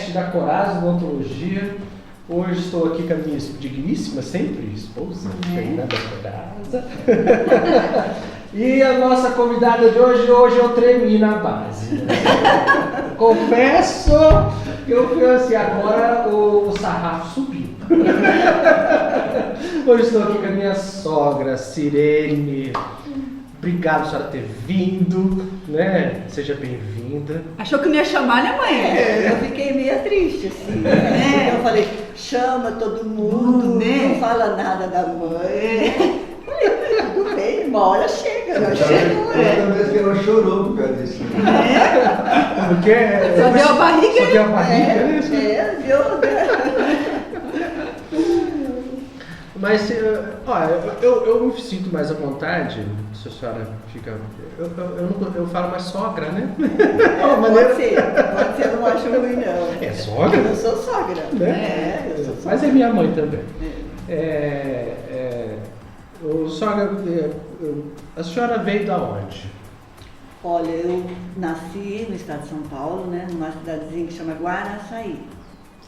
podcast da Coragem Odontologia. Hoje estou aqui com a minha digníssima, sempre esposa, Fernanda Coraza. E a nossa convidada de hoje eu tremi na base. Confesso que eu fui assim, agora o sarrafo subiu. Hoje estou aqui com a minha sogra, Sirene. Obrigado por senhora ter vindo, né? Seja bem-vinda. Achou que me ia chamar, né, mãe? Eu fiquei meio triste, assim, né? Eu falei, chama todo mundo, né? Não fala nada da mãe. Falei, tudo bem, uma hora chega, já chegou, Toda vez que ela chorou por causa disso. Porque Só deu a barriga, Só deu a barriga, né? Viu? Mas, olha, eu me sinto mais à vontade, se a senhora fica... Eu falo mais sogra, né? Pode ser, eu não acho ruim, não. É sogra? Eu sou sogra. Né? Eu sou sogra. Mas é minha mãe também. Sogra, a senhora veio da onde? Olha, eu nasci no estado de São Paulo, né? Numa cidadezinha que chama Guaraçaí.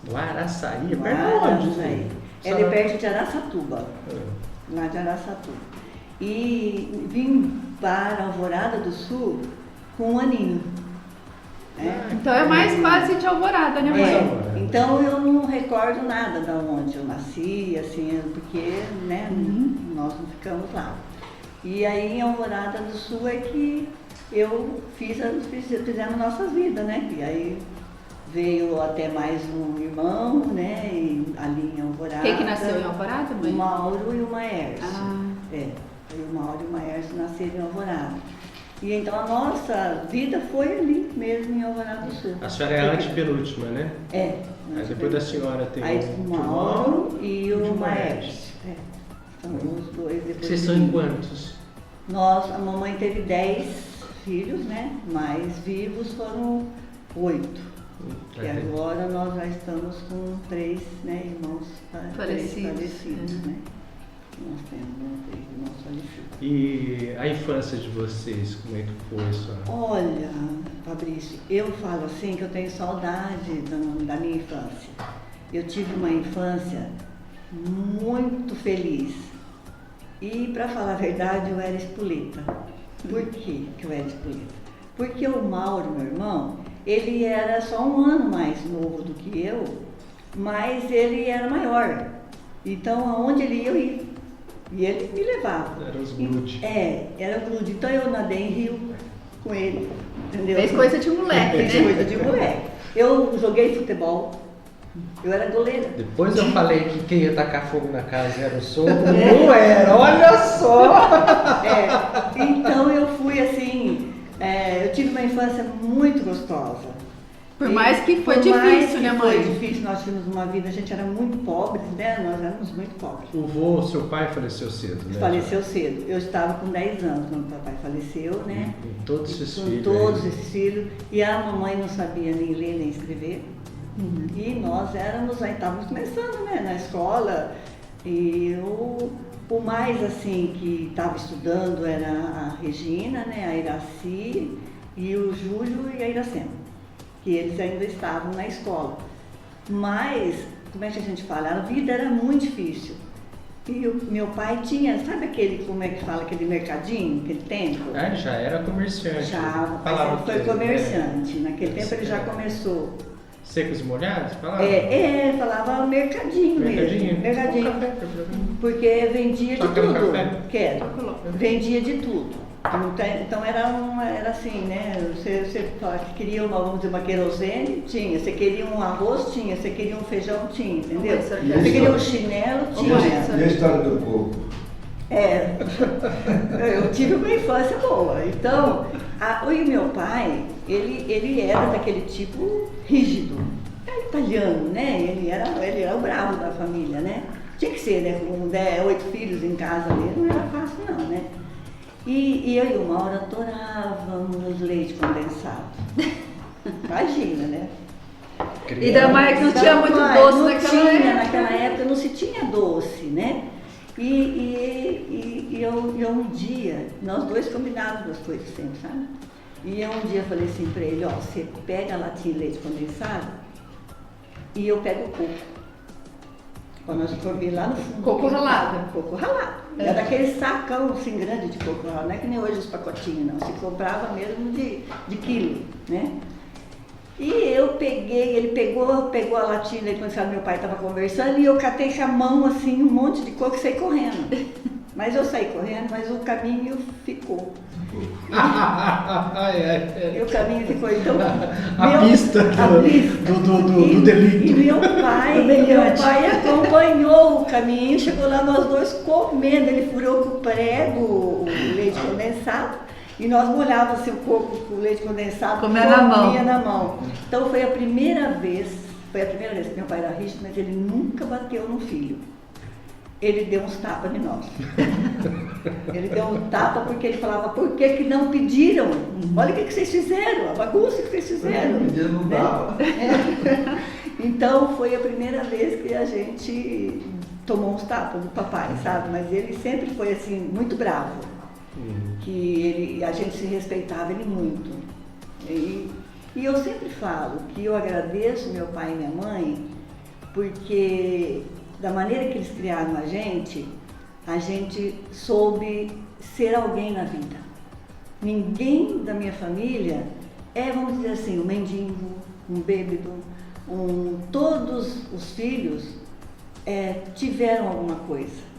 Guaraçaí? Perto de onde? É de perto de Araçatuba, lá de Araçatuba. E vim para Alvorada do Sul com 1 aninho. Então é mais quase de Alvorada, né, mãe? Então eu não recordo nada de onde eu nasci, assim, porque né, nós não ficamos lá. E aí em Alvorada do Sul é que eu fizemos nossas vidas, né? E aí veio até mais um irmão, né? E ali em Alvorada. Quem que nasceu em Alvorada, mãe? O Mauro e o Maércio. Ah. O Mauro e o Maércio nasceram em Alvorada. E então a nossa vida foi ali mesmo em Alvorada do Sul. A senhora é a antepenúltima, né? É. Aí depois da senhora tem aí, o Mauro e o Maércio. Maércio. São os dois. Depois Vocês são em quantos? A mamãe teve 10 filhos, né? Mas vivos foram 8. E agora nós já estamos com 3, né, irmãos falecidos, né? Nós temos 3 irmãos falecidos. E a infância de vocês, como é que foi, senhora? Olha, Fabrício, eu falo assim que eu tenho saudade da minha infância. Eu tive uma infância muito feliz. E, para falar a verdade, eu era espoleta. Por que eu era espoleta? Porque o Mauro, meu irmão, ele era só 1 ano mais novo do que eu, mas ele era maior. Então, aonde ele ia, eu ia. E ele me levava. Era os grude. Era grude. Então, eu nadei em rio com ele, entendeu? Fez coisa de moleque, né? Fez coisa de moleque. Eu joguei futebol. Eu era goleira. Depois eu falei que quem ia tacar fogo na casa era o sogro. Não era, olha só! Então, eu fui assim... eu tive uma infância muito gostosa. Por mais que foi difícil, né, mãe? Foi difícil, nós tínhamos uma vida, a gente era muito pobre, né? Nós éramos muito pobres. O vô, seu pai, faleceu cedo, né? Faleceu cedo. Eu estava com 10 anos quando o papai faleceu, né? Com todos esses com filhos. Todos esses filhos. E a mamãe não sabia nem ler nem escrever. E nós estávamos começando, né? Na escola. E o mais assim que estava estudando era a Regina, né, a Iraci e o Júlio e a Iracema, que eles ainda estavam na escola. Mas, como é que a gente fala? A vida era muito difícil. E o meu pai tinha, sabe aquele, como é que fala, aquele mercadinho, aquele tempo? Já era comerciante. Já, Falava foi comerciante. Naquele tempo ele já certo. Começou. Secos e molhados? Falava? Falava mercadinho mesmo. Mercadinho. Porque vendia de tudo. Quero. Vendia de tudo. Então era assim, né? Você queria vamos dizer, uma querosene? Tinha. Você queria um arroz? Tinha. Você queria um feijão? Tinha, entendeu? Você queria um chinelo? Tinha. E a história do coco? Eu tive uma infância boa. Então, o meu pai, ele era daquele tipo rígido. Era italiano, né? Ele era o bravo da família, né? Tinha que ser, né? Com 8 filhos em casa mesmo, não era fácil não, né? E eu e o Mauro adorávamos leite condensado. Imagina, né? E da mãe que não tinha muito doce naquela época não se tinha doce, né? E eu um dia, nós dois combinávamos as coisas sempre, sabe? E eu um dia falei assim pra ele, ó, você pega a latinha de leite condensado e eu pego o coco. Quando nós formos lá no fundo. Coco ralado. Coco ralado. É daquele sacão assim grande de coco ralado, não é que nem hoje os pacotinhos, não. Se comprava mesmo de quilo, né? E eu peguei, ele pegou a latinha, ele quando meu pai estava conversando, e eu catei com a mão assim, um monte de coco e saí correndo. Mas eu saí correndo, mas o caminho ficou. E o caminho ficou, então... A pista do delito. E meu pai acompanhou o caminho, chegou lá nós dois comendo, ele furou com o prego o leite condensado, e nós molhávamos assim, o coco com o leite condensado, comia na mão. Então foi a primeira vez que meu pai era rígido, mas ele nunca bateu no filho. Ele deu uns tapas de nós. Ele deu um tapa porque ele falava, por que não pediram? Olha o que vocês fizeram, a bagunça que vocês fizeram. Não dava. Então foi a primeira vez que a gente tomou uns tapas do papai, sabe? Mas ele sempre foi assim, muito bravo. Que a gente se respeitava ele muito. E eu sempre falo que eu agradeço meu pai e minha mãe, porque da maneira que eles criaram a gente soube ser alguém na vida. Ninguém da minha família vamos dizer assim, um mendigo, um bêbado, todos os filhos tiveram alguma coisa.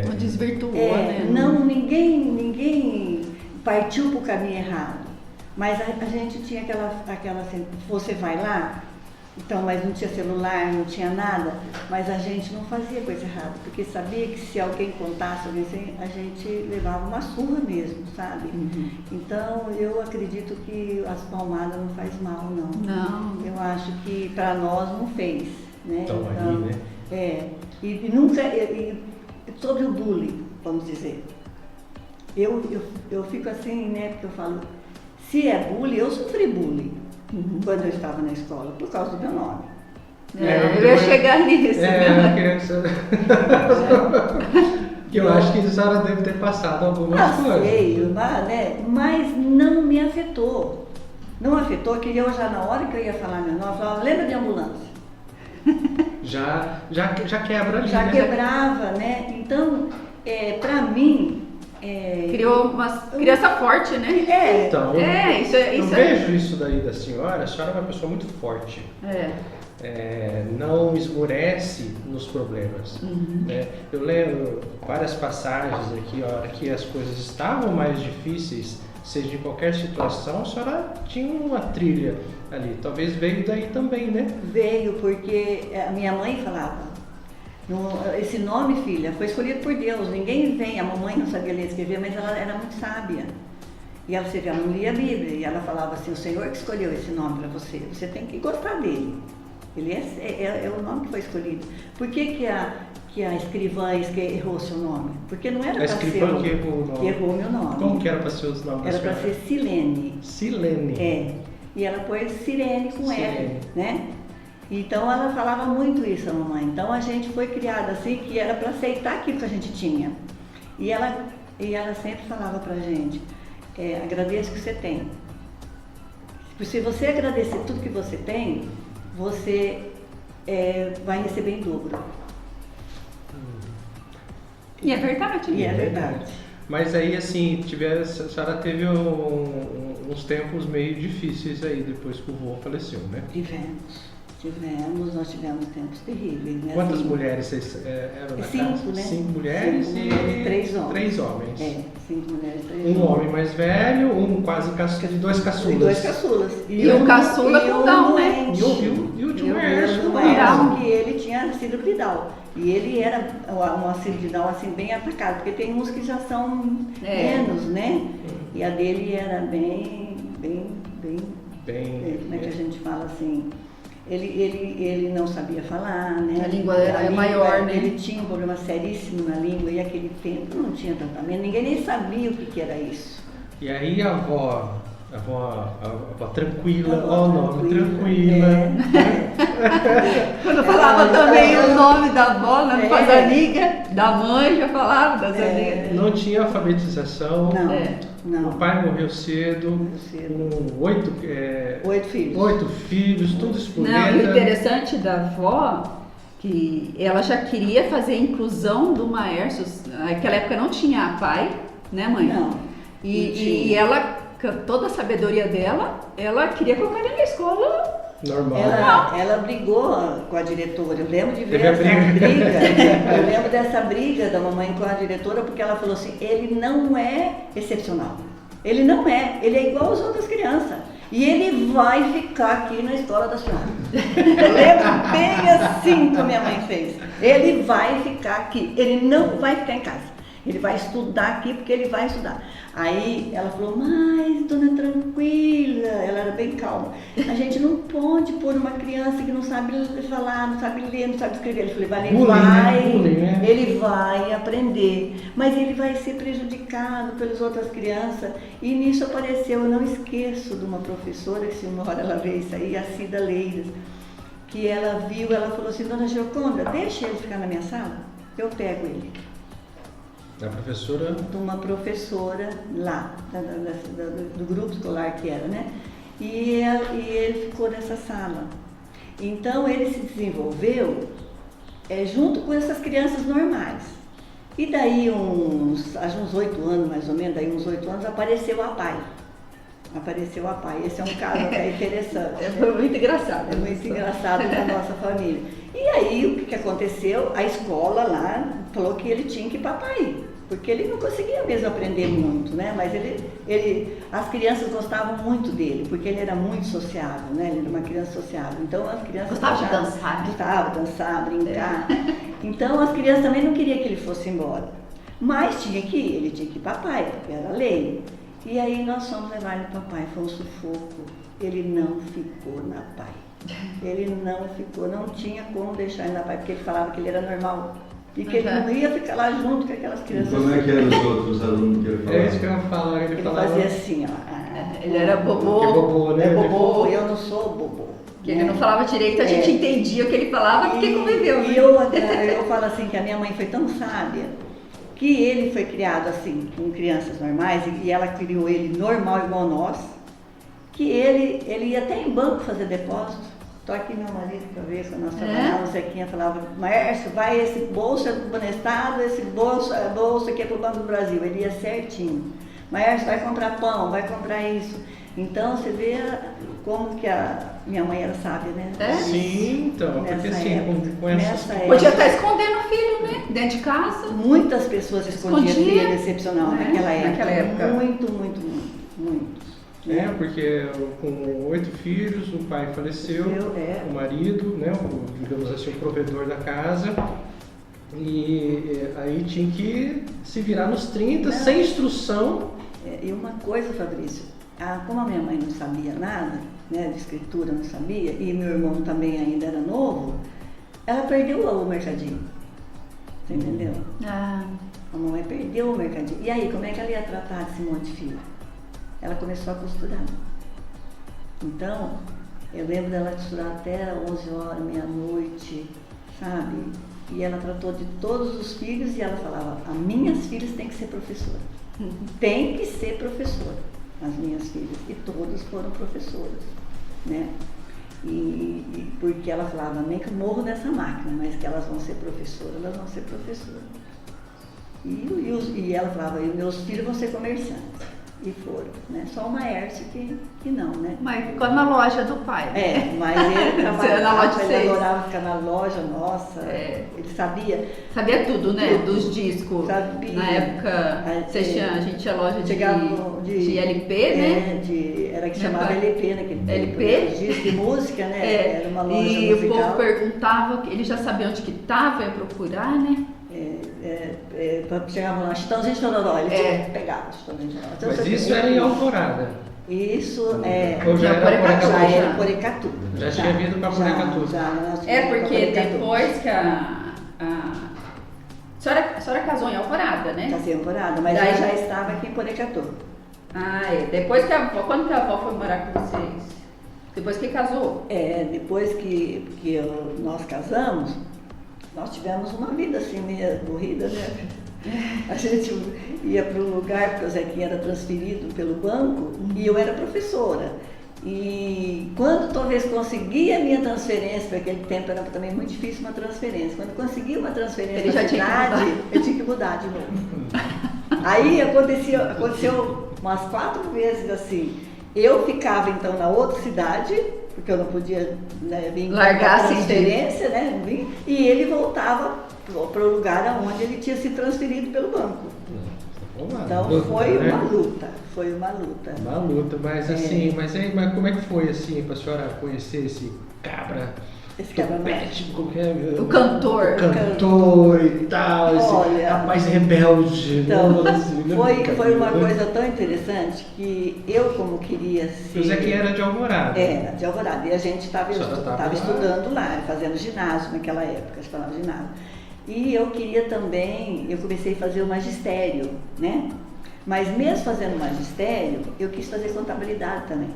Não desvirtuou, né? Não, ninguém partiu para o caminho errado. Mas a gente tinha aquela assim, você vai lá, então, mas não tinha celular, não tinha nada, mas a gente não fazia coisa errada, porque sabia que se alguém contasse, a gente levava uma surra mesmo, sabe? Então, eu acredito que as palmadas não faz mal, não. Não. Eu acho que para nós não fez, né? Então, aí, né? E nunca, sobre o bullying, vamos dizer, eu fico assim, né, porque eu falo, se é bullying, eu sofri bullying. Quando eu estava na escola, por causa do meu nome. Eu ia chegar nisso. Eu queria que você... Eu acho que a senhora deve ter passado algumas coisas. Sei, mas não me afetou. Não afetou que eu já na hora que eu ia falar meu nome, eu falava, lembra de ambulância? Já quebra ali, Já né? quebrava, né? Então, para mim... Criou uma criança forte, né? Então, eu isso vejo isso daí da senhora. A senhora é uma pessoa muito forte. Não esmorece nos problemas. Né? Eu lembro várias passagens aqui, a hora que as coisas estavam mais difíceis, seja em qualquer situação, a senhora tinha uma trilha ali. Talvez veio daí também, né? Veio porque a minha mãe falava, esse nome, filha, foi escolhido por Deus, ninguém vem, a mamãe não sabia ler e escrever, mas ela era muito sábia. E ela não lia a Bíblia, e ela falava assim, o Senhor que escolheu esse nome para você, você tem que gostar dele. Ele é o nome que foi escolhido. Por que a escrivã errou seu nome? Porque não era para ser... A escrivã que errou o nome. Que errou meu nome. Como que era para ser os nomes? Era para ser Silene. Silene. E ela pôs Sirene com R, né? Então ela falava muito isso, a mamãe. Então a gente foi criada assim, que era para aceitar aquilo que a gente tinha. E ela sempre falava pra gente, agradeça o que você tem. Se você agradecer tudo que você tem, você vai receber em dobro. E é verdade. E é verdade. Mas aí, assim, a senhora teve uns tempos meio difíceis aí, depois que o vô faleceu, né? Nós tivemos tempos terríveis, né? Quantas assim, mulheres vocês eram na casa? 5, né? 5 mulheres e 3 homens. 3 homens. 5 mulheres, 3 homens. Um homem mais velho, quase caçulas, 2 caçulas. E 2 caçulas. E um caçula com Down, né? E o último Ernesto. Que ele tinha síndrome de Down. E ele era uma síndrome de Down assim, bem atacado, porque tem uns que já são menos, né? E a dele era bem, como é que a gente fala assim? Ele não sabia falar, né? A língua era maior, né? Ele tinha um problema seríssimo na língua e aquele tempo não tinha tratamento, ninguém nem sabia o que era isso. E aí a avó A avó tranquila, ó o nome, tranquila. Quando falava também o nome da avó, né, com as amigas, da mãe, já falava das amigas. Não tinha alfabetização. Não. O pai morreu cedo, com 8 filhos. 8 filhos, tudo espoleta. Não, e o interessante da avó, que ela já queria fazer a inclusão do Maércio. Naquela época não tinha pai, né, mãe? Não. E ela, com toda a sabedoria dela, ela queria colocar ele na escola. Normal. Ela brigou com a diretora. Eu lembro de ver Teve a essa briga. Eu lembro dessa briga da mamãe com a diretora, porque ela falou assim, ele não é excepcional. Ele não é. Ele é igual às outras crianças. E ele vai ficar aqui na escola da senhora. Eu lembro bem assim que a minha mãe fez. Ele vai ficar aqui. Ele não vai ficar em casa. Ele vai estudar aqui porque ele vai estudar. Aí ela falou, mas dona tranquila, ela era bem calma. A gente não pode pôr uma criança que não sabe falar, não sabe ler, não sabe escrever. Eu falei, ele vai aprender, mas ele vai ser prejudicado pelas outras crianças. E nisso apareceu, eu não esqueço de uma professora, que se uma hora ela vê isso aí, a Cida Leiras, que ela viu, ela falou assim, dona Gioconda, deixa ele ficar na minha sala, eu pego ele. A professora? De uma professora lá, do grupo escolar que era, né? E ele ficou nessa sala. Então ele se desenvolveu junto com essas crianças normais. E daí, acho uns 8 anos mais ou menos, daí uns 8 anos, apareceu a pai. Esse é um caso até interessante. Foi muito engraçado. É muito engraçado na nossa família. E aí, o que aconteceu? A escola lá falou que ele tinha que ir para pai, porque ele não conseguia mesmo aprender muito, né? Mas as crianças gostavam muito dele, porque ele era muito sociável, né? Ele era uma criança sociável. Então, as crianças gostava de dançar, né? Gostava de dançar, brincar. Então, as crianças também não queriam que ele fosse embora. Mas tinha que ir, ele tinha que ir para pai, porque era lei. E aí nós fomos levar ele para pai, foi um sufoco. Ele não ficou na pai. Ele não ficou, não tinha como deixar ele na pai, porque ele falava que ele era normal. E que ele não ia ficar lá junto com aquelas crianças. Como é que eram os outros alunos que ele falava? É isso que eu ia falar. Ele fazia assim, ó. Ele era bobô. É bobô, né? É bobô, eu não sou bobô. Que ele não falava direito, a gente entendia o que ele falava porque conviveu. E eu falo assim que a minha mãe foi tão sábia que ele foi criado assim, com crianças normais, e ela criou ele normal igual nós, que ele ia até em banco fazer depósito. Tô aqui meu marido para ver quando nós trabalhávamos, o Zequinha falava, Maércio, vai, esse bolso é do Banestado, esse bolso aqui é para o Banco do Brasil. Ele ia certinho. Maércio, vai comprar pão, vai comprar isso. Então você vê como que a minha mãe era sábia, né? Sim, então, porque assim, com essas... Podia estar escondendo o filho, né? Dentro de casa. Muitas pessoas escondiam filho excepcional naquela época. Muito. É, porque com 8 filhos, o pai faleceu, o marido, né, digamos assim, o provedor da casa, e aí tinha que se virar nos 30, sem instrução. E uma coisa, Fabrício, como a minha mãe não sabia nada, né, de escritura não sabia, e meu irmão também ainda era novo, ela perdeu o mercadinho, você entendeu? A mamãe perdeu o mercadinho. E aí, como é que ela ia tratar desse monte de filho? Ela começou a costurar. Então, eu lembro dela costurar até 11 horas, meia-noite, sabe? E ela tratou de todos os filhos e ela falava, as minhas filhas têm que ser professora. Tem que ser professora, as minhas filhas. E todas foram professoras, né? E porque ela falava, nem que eu morro nessa máquina, mas que elas vão ser professoras, E ela falava, e meus filhos vão ser comerciantes. E foram, né? Só o Maércio que não, né? Mas ficou na loja do pai. Né? Mas ele trabalhava, ele adorava ficar na loja, nossa. Ele sabia. Sabia tudo, né? Tudo. Dos discos. Sabia. Na época, a gente tinha loja de LP, né? Era que chamava LP naquele tempo. LP? Disco de música, né? Era uma loja musical. E o povo perguntava, ele já sabia onde que estava, ia procurar, né? Chegava lá, Chitãozinho Chororó, ele pegava Chitãozinho Chororó. Mas isso era em Alvorada? Isso Ou já era Porecatu. Já tinha vindo para Porecatu. Porque depois que a senhora casou em Alvorada, né? Casei em Alvorada, mas eu já estava aqui em Porecatu. Ah, é. Depois que a avó, quando que a avó foi morar com vocês? Depois que casou? Depois que nós casamos, nós tivemos uma vida assim meio corrida, né? A gente ia para um lugar, porque o Zequinha era transferido pelo banco e eu era professora. E quando talvez conseguia a minha transferência, porque aquele tempo era também muito difícil uma transferência, quando conseguia uma transferência da cidade, eu tinha que mudar de novo. Aí aconteceu umas 4 vezes assim. Eu ficava então na outra cidade, porque eu não podia, né, vir largar a transferência, né, vir, e ele voltava para o lugar onde ele tinha se transferido pelo banco. Então foi uma luta, Uma luta, mas assim, mas como é que foi assim para a senhora conhecer esse cabra? Esse cabra o cantor. O cantor e tal, esse rapaz rebelde. Então, assim, foi uma coisa tão interessante que eu, como queria ser... O Zequinha era de Alvorada. Era, de Alvorada. E a gente estava estudando lá, fazendo ginásio naquela época, se falava ginásio. E eu queria também, eu comecei a fazer o magistério, né? Mas mesmo fazendo magistério, eu quis fazer contabilidade também.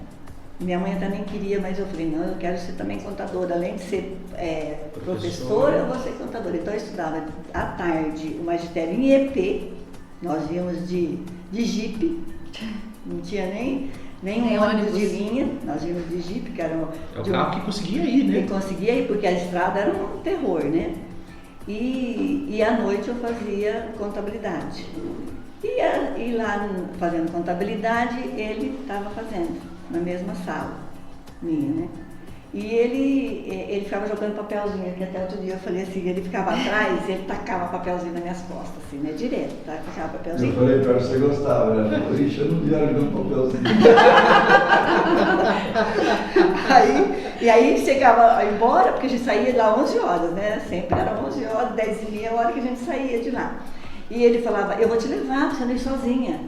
Minha mãe também queria, mas eu falei, não, eu quero ser também contadora. Além de ser professora, eu vou ser contadora. Então eu estudava à tarde o magistério em EP, nós íamos de Jeep, não tinha nem um ônibus de linha, nós íamos de Jeep, que era o carro que conseguia ir, né? Que conseguia ir, porque a estrada era um terror, né? E à noite eu fazia contabilidade. E lá fazendo contabilidade, ele estava fazendo, na mesma sala minha, né? E ele ficava jogando papelzinho aqui, até outro dia eu falei assim, ele ficava atrás, ele tacava papelzinho nas minhas costas, assim, né? Direto, tá? Tacava papelzinho. Eu falei pra você gostava, né? Eu enchendo no diário jogando papelzinho. Aí chegava embora, porque a gente saía de lá 11 horas, né? Sempre era 11 horas, 10h30, a hora que a gente saía de lá. E ele falava, eu vou te levar, você não ir sozinha.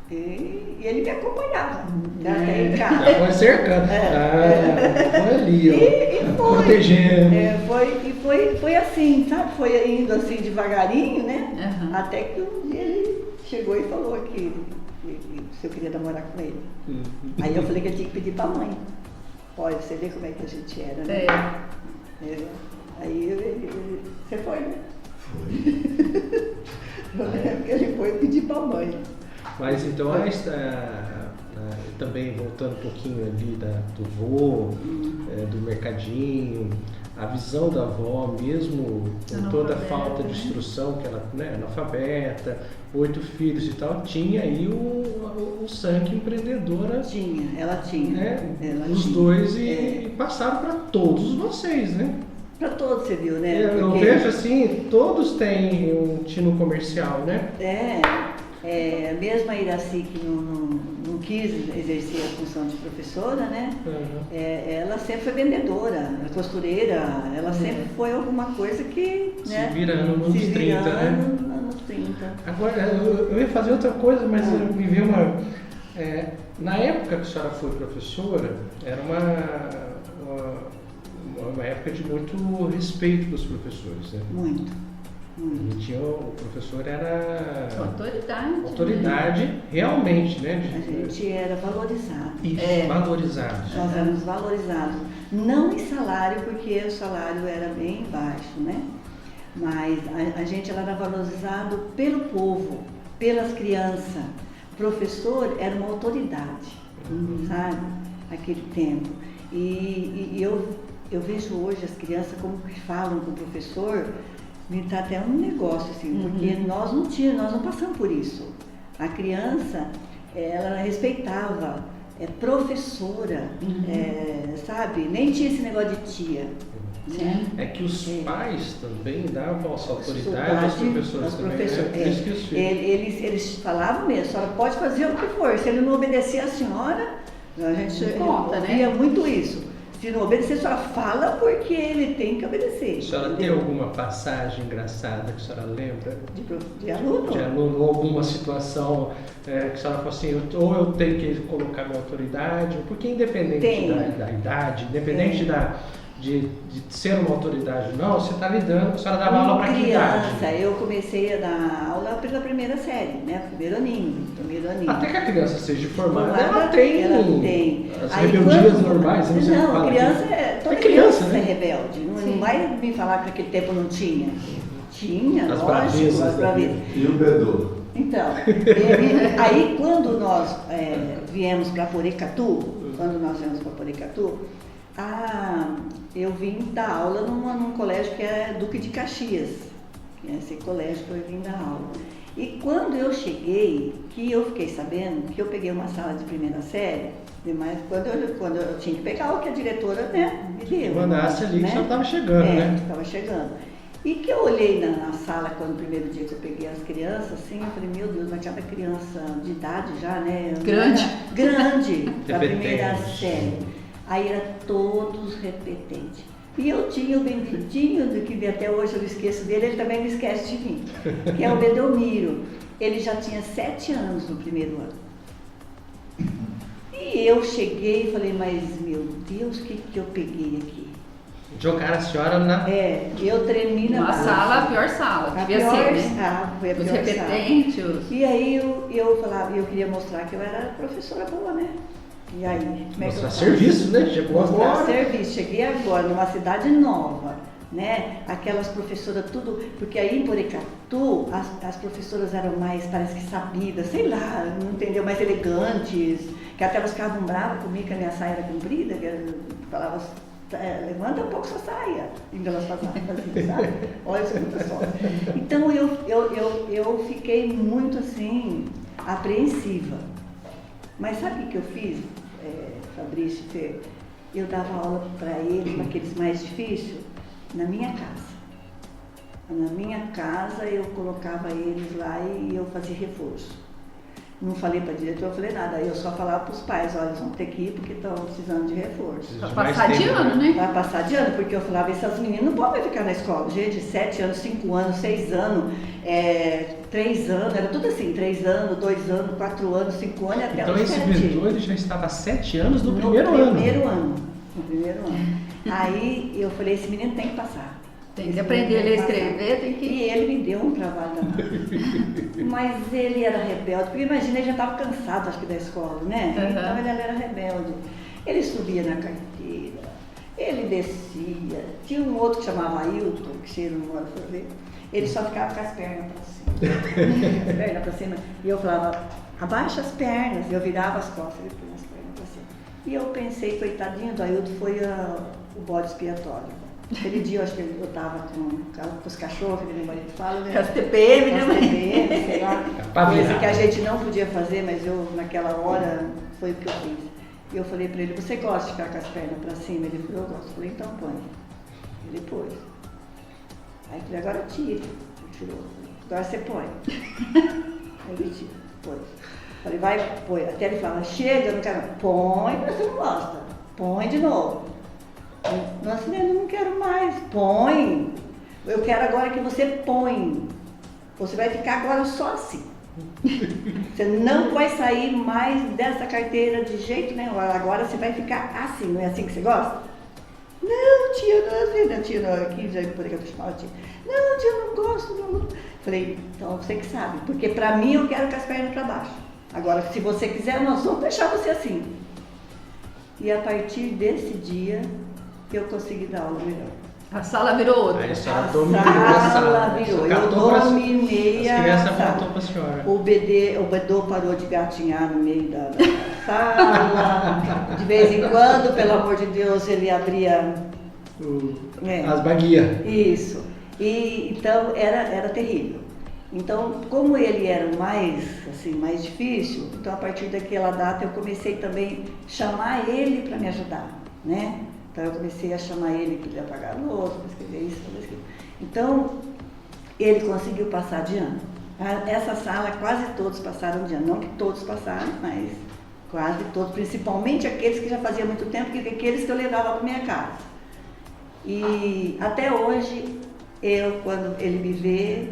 E ele me acompanhava até em casa. Já foi cercando. Foi ali, ó. Protegendo. Foi assim, sabe? Foi indo assim devagarinho, né? Uhum. Até que um dia ele chegou e falou que se eu queria namorar com ele. Uhum. Aí eu falei que eu tinha que pedir pra mãe. Olha, você vê como é que a gente era, né? Aí você foi, né? Foi. Eu lembro que ele foi pedir pra mãe. Mas então, também voltando um pouquinho ali do vô, do mercadinho, a visão da avó, mesmo com toda a falta de instrução, que ela, né, analfabeta, 8 filhos e tal, tinha aí o sangue empreendedora. Ela tinha. Né, os tinha. Dois e passaram para todos vocês, né? Para todos, você viu, né? Eu vejo assim, todos têm um tino comercial, né? Mesmo a Iraci, que não quis exercer a função de professora, né? Uhum. Ela sempre foi vendedora, costureira, ela sempre foi alguma coisa que... Se virando nos 30, né? Nos 30. Agora, eu ia fazer outra coisa, mas me veio uma... na época que a senhora foi professora, era uma época de muito respeito dos professores, né? Muito. O professor era autoridade, realmente, né? A gente era valorizado. Isso, valorizado. Nós éramos valorizados. Não em salário, porque o salário era bem baixo, né? Mas a gente era valorizado pelo povo, pelas crianças. O professor era uma autoridade, sabe? Aquele tempo. E eu vejo hoje as crianças como que falam com o professor. Me tá até um negócio assim, porque nós não passamos por isso. A criança, ela respeitava, professora, sabe? Nem tinha esse negócio de tia. Né? É que os pais também davam essa autoridade aos professores também. Eles falavam mesmo, a senhora pode fazer o que for, se ele não obedecer a senhora, a gente ouvia muito isso. Se não obedecer, a senhora fala porque ele tem que obedecer. A senhora tem alguma passagem engraçada que a senhora lembra? De aluno? De aluno, ou alguma situação que a senhora fala assim, ou eu tenho que colocar minha autoridade, porque independente da idade, independente de ser uma autoridade ou não, você está lidando, a senhora dava aula para que idade? Eu comecei a dar aula para a primeira série, né? Primeiro aninho. Até que a criança seja formada, Formada, ela tem ela as Aí rebeldias quando- normais. Não, sei Não, fala a criança aqui. toda É criança, criança né? é rebelde. Não Sim. vai me falar que naquele tempo não tinha. Tinha, As lógico, bravezas as da bravezas. E o Bedô? Então, aí quando nós viemos para Porecatu, eu vim dar aula num colégio que é Duque de Caxias, que é esse colégio que eu vim dar aula. E quando eu cheguei, que eu fiquei sabendo que eu peguei uma sala de primeira série, mas quando eu tinha que pegar o que a diretora, né, me deu. Mandasse ali que já estava chegando, É, né? estava chegando. E que eu olhei na sala quando o primeiro dia que eu peguei as crianças, assim, eu falei, meu Deus, mas cada criança de idade já, né? Grande. Grande, da Repetente. primeira série. Aí era todos repetentes. E eu tinha o benditinho, do que até hoje eu não esqueço dele, ele também não esquece de mim, que é o Bedomiro. Ele já tinha 7 anos no primeiro ano. E eu cheguei e falei, mas meu Deus, o que eu peguei aqui? Jogaram a senhora na. Eu tremi na Uma base. sala, a pior sala, A devia pior, ser, né? foi a Os pior sala. repetentes, os... E aí eu falava, eu queria mostrar que eu era professora boa, né? E aí, como é que eu Mostrar faço? serviço, né? Chegou Mostrar agora. serviço. Cheguei agora numa cidade nova, né? Aquelas professoras tudo, porque aí em Porecatu as professoras eram mais, parece que sabidas, sei lá, não entendeu, mais elegantes, que até elas ficavam bravas comigo que a minha saia era comprida, que eu falava, levanta um pouco sua saia, ainda elas passavam assim, sabe? Olha, escuta só. Então eu fiquei muito assim, apreensiva. Mas sabe o que eu fiz, Fabrício e Fê? Eu dava aula para eles, para aqueles mais difíceis, na minha casa. Na minha casa eu colocava eles lá e eu fazia reforço. Não falei para a diretora, eu falei nada. Eu só falava para os pais, olha, eles vão ter que ir porque estão precisando de reforço. Pra passar de ano, né? Para passar de ano, porque eu falava, essas meninas não podem ficar na escola. Gente, 7 anos, 5 anos, 6 anos, 3 anos, era tudo assim, 3 anos, 2 anos, 4 anos, 5 anos, até Então os esse 7. mentor ele já estava há 7 anos no No primeiro ano. No primeiro ano. Aí eu falei, esse menino tem que passar. Tem Esse que aprender a menino ler e tem que escrever, passar. tem que... E ele me deu um trabalho danado. Mas ele era rebelde, porque imagina, ele já estava cansado, acho que, da escola, né? Uhum. Então ele era rebelde. Ele subia na carteira, ele descia. Tinha um outro que chamava Ailton, que você não mora pra ver. Ele só ficava com as pernas para cima. As pernas para cima. E eu falava, abaixa as pernas. Eu virava as costas, ele punha as pernas para cima. E eu pensei, coitadinho do Ailton, foi o bode expiatório. Aquele dia eu acho que eu estava com os cachorros, que meu marido fala, né? Com as TPM, né, Com as mãe? TPM, sei lá. Pra Coisa virar. que a gente não podia fazer, mas eu, naquela hora, foi o que eu fiz. E eu falei para ele, você gosta de ficar com as pernas para cima? Ele falou, eu gosto. Eu falei, então põe. Ele pôs. Aí eu falei, agora tira. Ele tirou. Agora você põe. Aí ele tira, pôs. Falei, vai, põe. Até ele fala, chega, eu não quero. Põe, mas você não gosta. Põe de novo. Nossa, eu não quero mais. Põe. Eu quero agora que você põe. Você vai ficar agora só assim. Você não vai sair mais dessa carteira de jeito nenhum. Agora você vai ficar assim. Não é assim que você gosta? Não, tia, não é assim. Não, tia, não. Aqui já por que eu chamava tia. Não, tia, eu não gosto. Não. Falei, então você que sabe. Porque pra mim eu quero com as pernas pra baixo. Agora, se você quiser, nós vamos deixar você assim. E a partir desse dia, eu consegui dar aula melhor. A sala virou outra. Aí a A senhora dominou a sala sala. virou. Você Eu catou pras- dominei As a crianças sala. voltou para a senhora. O Bedô parou de gatinhar no meio da sala. De vez em quando, pelo amor de Deus, ele abria. As baguias. Isso. E então era terrível. Então, como ele era o mais difícil, então a partir daquela data eu comecei também a chamar ele para me ajudar, né? Então eu comecei a chamar ele para ele apagar a louça, para escrever isso, fazer aquilo. Então, ele conseguiu passar de ano. Essa sala, quase todos passaram de ano. Não que todos passaram, mas quase todos, principalmente aqueles que já faziam muito tempo, que aqueles que eu levava para minha casa. E até hoje, quando ele me vê,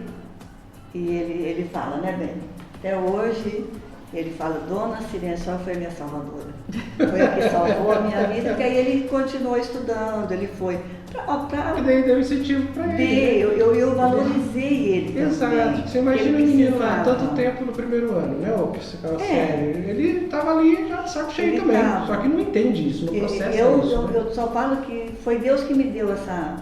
e ele fala, né, bem? Até hoje, ele fala, Dona Sirene, só foi a minha salvadora. Foi a que salvou a minha vida, porque aí ele continuou estudando, ele foi E daí deu incentivo para ele. Eu valorizei ele também. Exato. Você imagina o Ele menino lá precisava. tanto tempo no primeiro ano, né? Ou que você fala sério. Ele tava ali já de saco cheio Ele também. tava. Só que não entende isso, não processa isso. Eu só falo que foi Deus que me deu essa.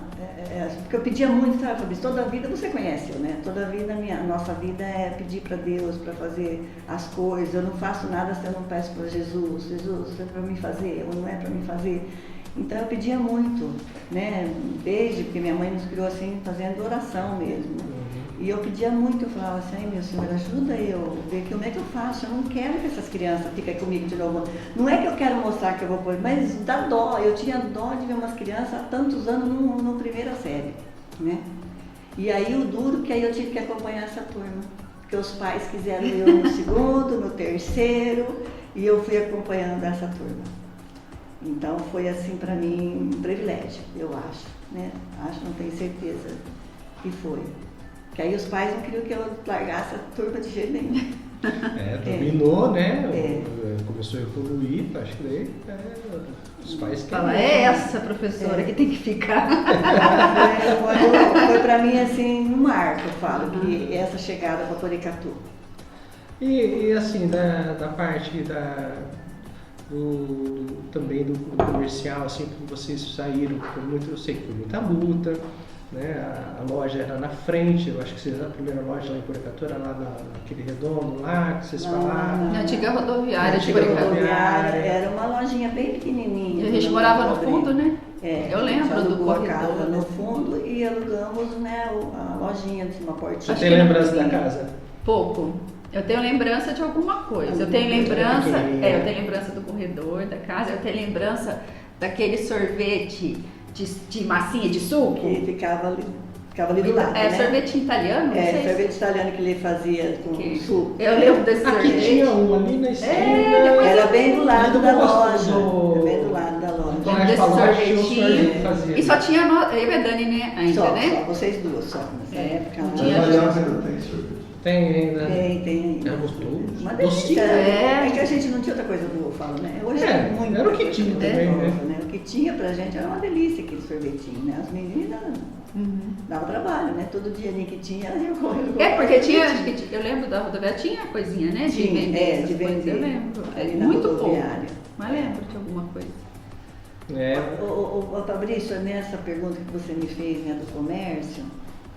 Porque eu pedia muito, sabe, Fabrício? Toda a vida, você conhece eu, né? Toda a vida, nossa vida é pedir para Deus, para fazer as coisas. Eu não faço nada se eu não peço para Jesus. Jesus, é para mim fazer, ou não é para mim fazer. Então eu pedia muito, né? Desde porque minha mãe nos criou assim, fazendo oração mesmo. E eu pedia muito, eu falava assim, ai meu Senhor, ajuda eu, ver como é que eu faço, eu não quero que essas crianças fiquem comigo de novo. Não é que eu quero mostrar que eu vou pôr, mas dá dó, eu tinha dó de ver umas crianças há tantos anos no primeira série, né? E aí o duro que aí eu tive que acompanhar essa turma, porque os pais quiseram eu no segundo, no terceiro, e eu fui acompanhando essa turma. Então foi assim para mim um privilégio, eu acho, né? Acho, não tenho certeza que foi. Que aí os pais não queriam que eu largasse a turma de jeito nenhum. Dominou, né? Começou a evoluir, acho que daí os pais Fala, querem. é essa professora que tem que ficar. Foi para mim assim um marco, eu falo, que essa chegada para Porecatu. E assim, da parte também do comercial, assim, que vocês saíram, eu sei que foi muita luta, né? A loja era na frente, eu acho que a primeira loja lá em Porecatu era lá naquele redondo lá, que vocês falaram. Na antiga rodoviária de Antiga Porecatu. Rodoviária, era uma lojinha bem pequenininha. A gente morava no fundo, né? É, Eu lembro a gente do alugou a corredor. casa no fundo e alugamos, né, a lojinha, assim, uma portinha. Você tem lembrança da casa? Pouco. Eu tenho lembrança de alguma coisa. Eu tenho lembrança do corredor da casa, eu tenho lembrança daquele sorvete de massinha de suco. Que ficava ali do lado, É né? sorvete italiano, não sei. Sorvete italiano que ele fazia com suco. Eu lembro desse Aqui sorvete. tinha um ali na esquina. Era bem do lado da loja. do- Bem do lado da loja. Quando Lembro a gente desse falava, tinha um sorvetinho. sorvete que fazia. E só tinha eu e a Dani, né? Ainda, Só, né? vocês duas só. Nessa época. Não lá. tinha- Mas aliás, ainda tem sorvete. Tem ainda. Tem. Era gostoso. Uma Docinho. delícia. É. É que a gente não tinha outra coisa boa, eu falo, né? Hoje É, muito. era o que tinha também, né? O que tinha pra gente era uma delícia aquele sorvetinho, né? As meninas dava trabalho, né? Todo dia ali que tinha, eu correndo. É, porque tinha, acho que eu lembro da rodoviária, tinha coisinha, né? De Tinha, vender essas de coisas, vender. eu lembro. Ali na Muito pouco, rodoviária. mas lembro de alguma coisa. Ô, Fabrício, nessa pergunta que você me fez, né, do comércio,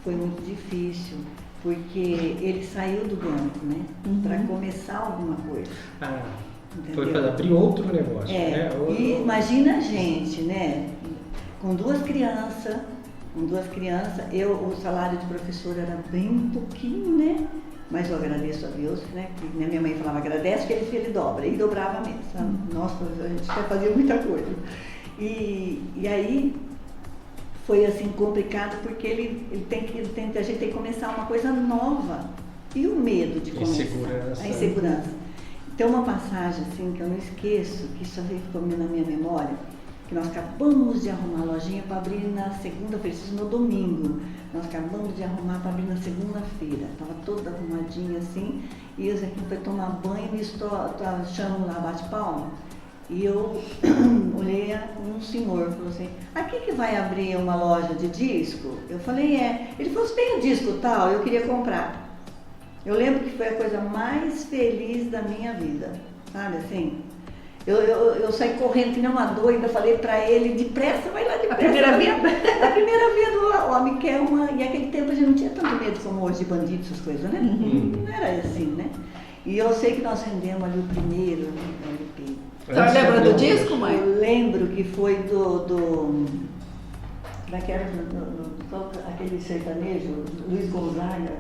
foi muito difícil, porque ele saiu do banco, né? Para começar alguma coisa. Foi Entendeu? para abrir outro negócio, né? E imagina a gente, né? Com duas crianças, o salário de professor era bem pouquinho, né? Mas eu agradeço a Deus, né? Que minha mãe falava, agradece que ele dobra, e dobrava mesmo, sabe? Nossa, a gente quer fazer muita coisa. E aí foi assim complicado porque a gente tem que começar uma coisa nova. E o medo de começar? A insegurança. Tem uma passagem assim que eu não esqueço, que isso ficou na minha memória, que nós acabamos de arrumar a lojinha para abrir na segunda-feira, isso no domingo. Nós acabamos de arrumar para abrir na segunda-feira. Estava toda arrumadinha assim, e eu aqui foi tomar banho e chamam lá, bate palma. E eu olhei um senhor, falou assim, aqui que vai abrir uma loja de disco? Eu falei, é. Ele falou, você tem o disco tal? Eu queria comprar. Eu lembro que foi a coisa mais feliz da minha vida, sabe assim? Eu saí correndo que nem uma doida, falei pra ele, depressa, vai lá depressa. A primeira venda? A primeira venda, o homem quer uma... E naquele tempo a gente não tinha tanto medo como hoje de bandido, essas coisas, né? Não era assim, né? E eu sei que nós vendemos ali o primeiro LP. Então, lembra do disco, mãe? Eu lembro que foi daquela, aquele sertanejo, Luiz Gonzaga.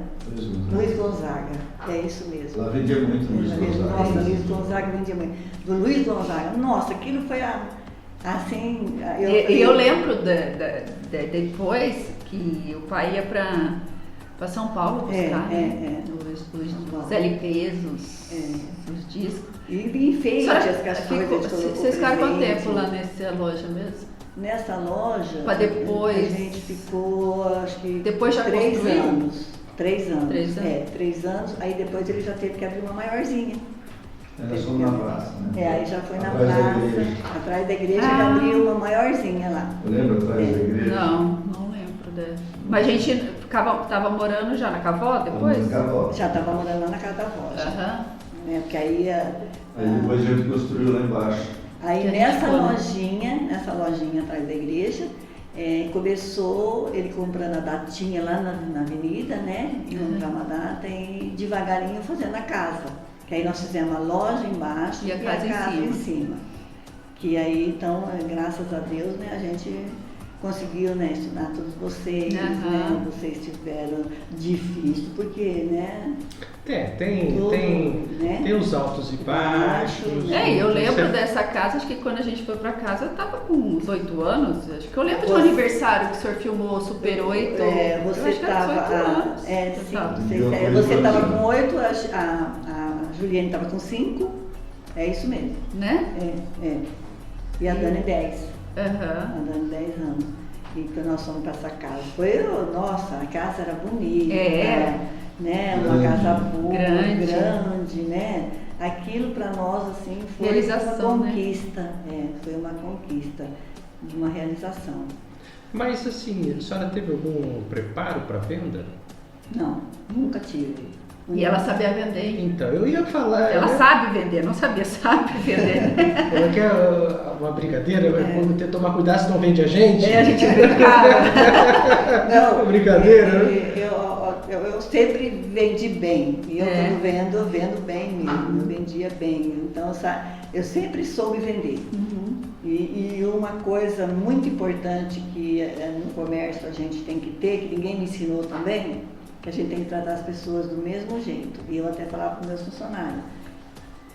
Luiz Gonzaga, é isso mesmo. Ela vendia muito Luiz Gonzaga. Nossa, Luiz Gonzaga vendia muito. Do Luiz Gonzaga, nossa, aquilo foi assim... Eu lembro depois que o pai ia para São Paulo buscar os LPs, os discos. E enfeite, as coisas. Vocês ficaram quanto tempo lá nessa loja mesmo? Nessa loja, Pra depois... a gente ficou, acho que depois já 3 construiu? anos. 3 anos. 3 anos. 3 anos, aí depois ele já teve que abrir uma maiorzinha. Era só na praça, né? Aí já foi na Atrás da praça, igreja. atrás da igreja, Ah. ele abriu uma maiorzinha lá. Lembra atrás da igreja? Não lembro dessa. Mas a gente tava morando já na Cavó depois? Na Cavó. Já estava morando lá na casa da avó, já, Aham. né? Porque aí, Aí depois a gente construiu lá embaixo. aí Que a gente nessa foi, nessa lojinha atrás da igreja, começou ele comprando a datinha lá na avenida, né? Indo para uma data e devagarinho fazendo a casa. Que aí nós fizemos a loja embaixo E a casa em em cima. Que aí, então, graças a Deus, né, a gente conseguiu, né, estudar todos vocês, né? Vocês tiveram difícil, porque, né? Tudo, né? Tem os altos e baixos. Eu lembro Você- dessa casa, acho que quando a gente foi pra casa eu tava com uns 8 anos. Acho que eu lembro de um Você- aniversário que o senhor filmou Super 8. Você eu acho que era 18 anos. Você estava com 8, a Juliane estava com 5, é isso mesmo. Né? E a Dani 10. Aham. A Dani 10 anos. E quando nós fomos para essa casa, nossa, a casa era bonita, né? Uma casa boa, grande, né? Aquilo para nós, assim, foi Realização, uma conquista, foi uma conquista de uma realização. Mas assim, a senhora teve algum preparo para venda? Não, nunca tive. E ela sabia vender. Então, eu ia falar. Ela sabe vender, não sabia, sabe vender. Ela quer uma brincadeira, vamos ter que tomar cuidado se não vende a gente. A gente brincava. Não, Brincadeira, eu sempre vendi bem. E eu quando vendo bem mesmo. Eu vendia bem. Então, eu sempre soube vender. Uhum. E uma coisa muito importante que no comércio a gente tem que ter, que ninguém me ensinou também, que a gente tem que tratar as pessoas do mesmo jeito. E eu até falava para os meus funcionários,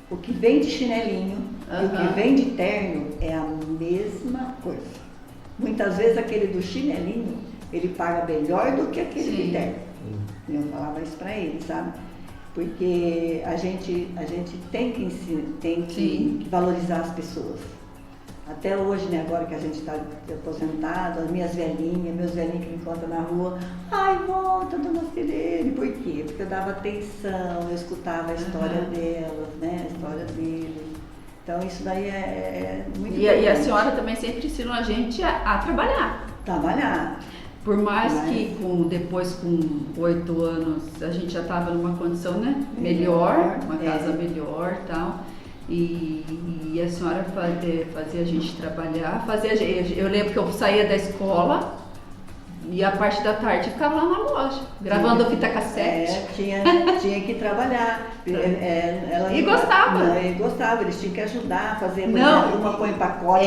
o que vem de chinelinho e o que vem de terno é a mesma coisa. Muitas vezes aquele do chinelinho, ele paga melhor do que aquele de terno. Eu falava isso para ele, sabe? Porque a gente tem que valorizar as pessoas. Até hoje, né, agora que a gente está aposentado, as minhas velhinhas, meus velhinhos que me encontram na rua, ai, volta, dona Sirene. Por quê? Porque eu dava atenção, eu escutava a história delas, né, a história deles. Então isso daí é muito importante. E a senhora também sempre ensinou a gente a trabalhar. Trabalhar. Por mais que depois com 8 anos a gente já estava numa condição, né, melhor, uma casa melhor e tal. E a senhora fazia a gente trabalhar, eu lembro que eu saía da escola e a parte da tarde ficava lá na loja, gravando fita cassete. Tinha que trabalhar. E gostava. E gostava, eles tinham que ajudar a fazer. Não. Uma põe pacote,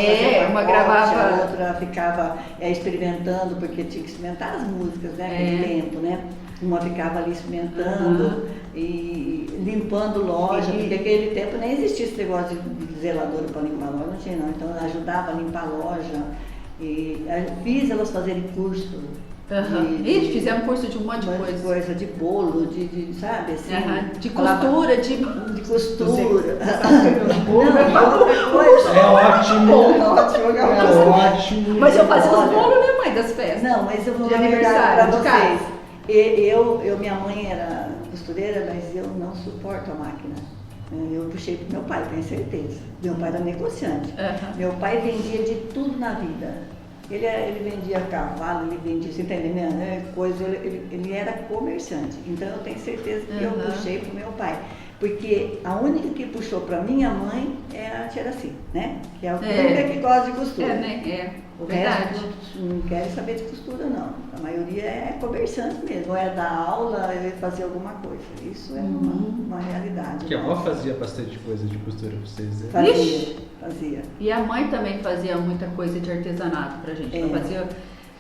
Uma gravava. a outra ficava experimentando, porque tinha que experimentar as músicas, né? Naquele tempo, né? Uma ficava ali experimentando e limpando loja, porque naquele tempo nem existia esse negócio de zeladora para limpar a loja, não tinha não. Então ela ajudava a limpar a loja e fiz elas fazerem curso. Ixi, fizemos curso de um monte de coisa. De bolo, sabe assim? De costura, de costura. É ótimo. Mas eu fazia os bolos, né, mãe, das festas? Não, mas eu vou de falar aniversário para de vocês. casa. Minha mãe era costureira, mas eu não suporto a máquina. Eu puxei pro meu pai, tenho certeza. Meu pai era negociante. Meu pai vendia de tudo na vida. Ele vendia cavalo, ele vendia, você tá entendendo? Ele era comerciante. Então eu tenho certeza que eu puxei pro meu pai. Porque a única que puxou para minha mãe é a tia Araci, né? Que é a única que gosta de costura. O resto não quer saber de costura, não. A maioria é comerciante mesmo, ou é dar aula, ou é fazer alguma coisa. Isso é uma realidade. Que a avó fazia bastante coisa de costura pra vocês, né? Fazia. E a mãe também fazia muita coisa de artesanato pra gente. Ela fazia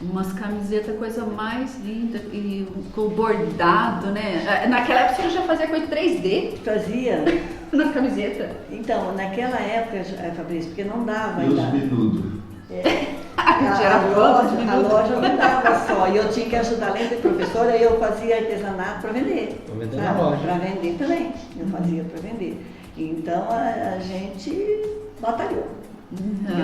umas camisetas, coisa mais linda, e com bordado, né? Naquela época você já fazia coisa 3D Fazia. na camiseta. Então, naquela época, Fabrício, porque não dava E os ainda. binudos. A loja não dava só, e eu tinha que ajudar, além de professora, eu fazia artesanato para vender. Para vender na loja. Para vender também, eu fazia para vender. Então a gente batalhou,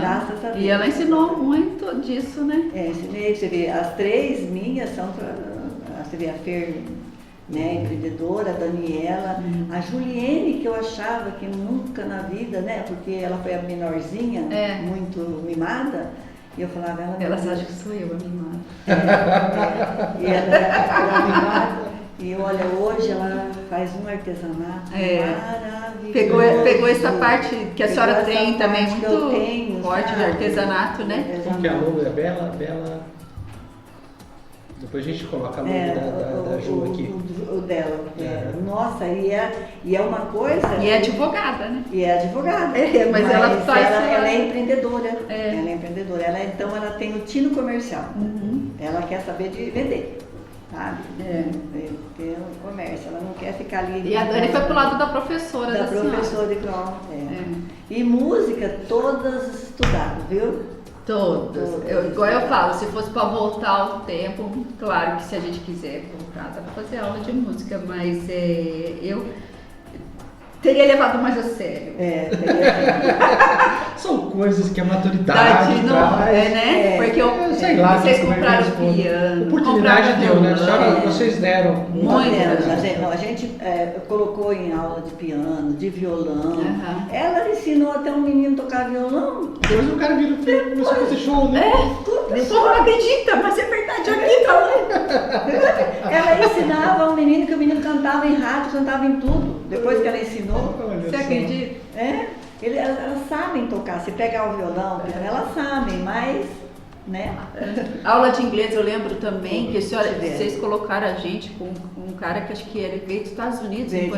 graças a Deus. E ela ensinou muito disso, né? Ensinei, você vê, as 3 minhas são, você vê a Fer, né? Empreendedora, a Daniela, a Juliene, que eu achava que nunca na vida, né? Porque ela foi a menorzinha, muito mimada, e eu falava, Ela acha que sou eu a mimada. e ela era mimada. E olha, hoje ela faz um artesanato maravilhoso. Pegou essa parte que a senhora Pegou tem essa também parte que eu muito tenho, forte de sabe? artesanato, né? Como que é a logo? É Bela. Depois a gente coloca a logo da Ju aqui. O dela. Nossa, e é uma coisa. E é advogada, né? E é advogada. Mas ela faz. Ela é empreendedora. Ela é empreendedora. Então ela tem o tino comercial. Ela quer saber de vender. Sabe? Ter um comércio. Ela não quer ficar ali. E a Dani foi pro lado da professora da senhora. professora de violão. E música, todas estudaram, viu? Todas. Igual eu falo, se fosse para voltar ao tempo, claro que se a gente quiser voltar, dá para fazer aula de música, mas eu teria levado mais a sério. São coisas que a maturidade traz. né? Porque sei lá, vocês como é que compraram responde. piano, Oportunidade deu, né? violão. Vocês deram. A gente colocou em aula de piano, de violão. Ela ensinou até um menino a tocar violão. Depois o cara vira filho, começou a fazer show, né? O povo não acredita, mas é verdade, aqui tá. Ela ensinava um menino que o menino cantava em rádio, cantava em tudo. Depois que ela ensinou. Você acredita? Elas sabem tocar. Se pegar o violão, elas sabem, mas, né? Aula de inglês eu lembro também que vocês colocaram a gente com um cara que acho que ele veio dos Estados Unidos. A gente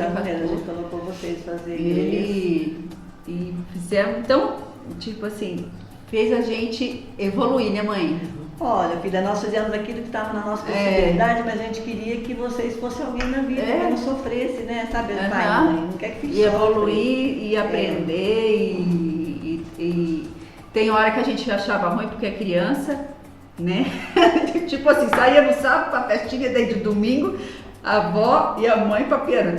colocou vocês fazer e fizemos, então, tipo assim, fez a gente evoluir, né, mãe? Olha, filha, nós fizemos aquilo que estava na nossa possibilidade, mas a gente queria que vocês fossem alguém na vida, que não sofresse, né? Sabe, pai, mãe, não quer que fique E evoluir, e aprender, e tem hora que a gente achava ruim porque é criança, né? Tipo assim, saía no sábado pra festinha, daí de domingo, a avó e a mãe pra piano.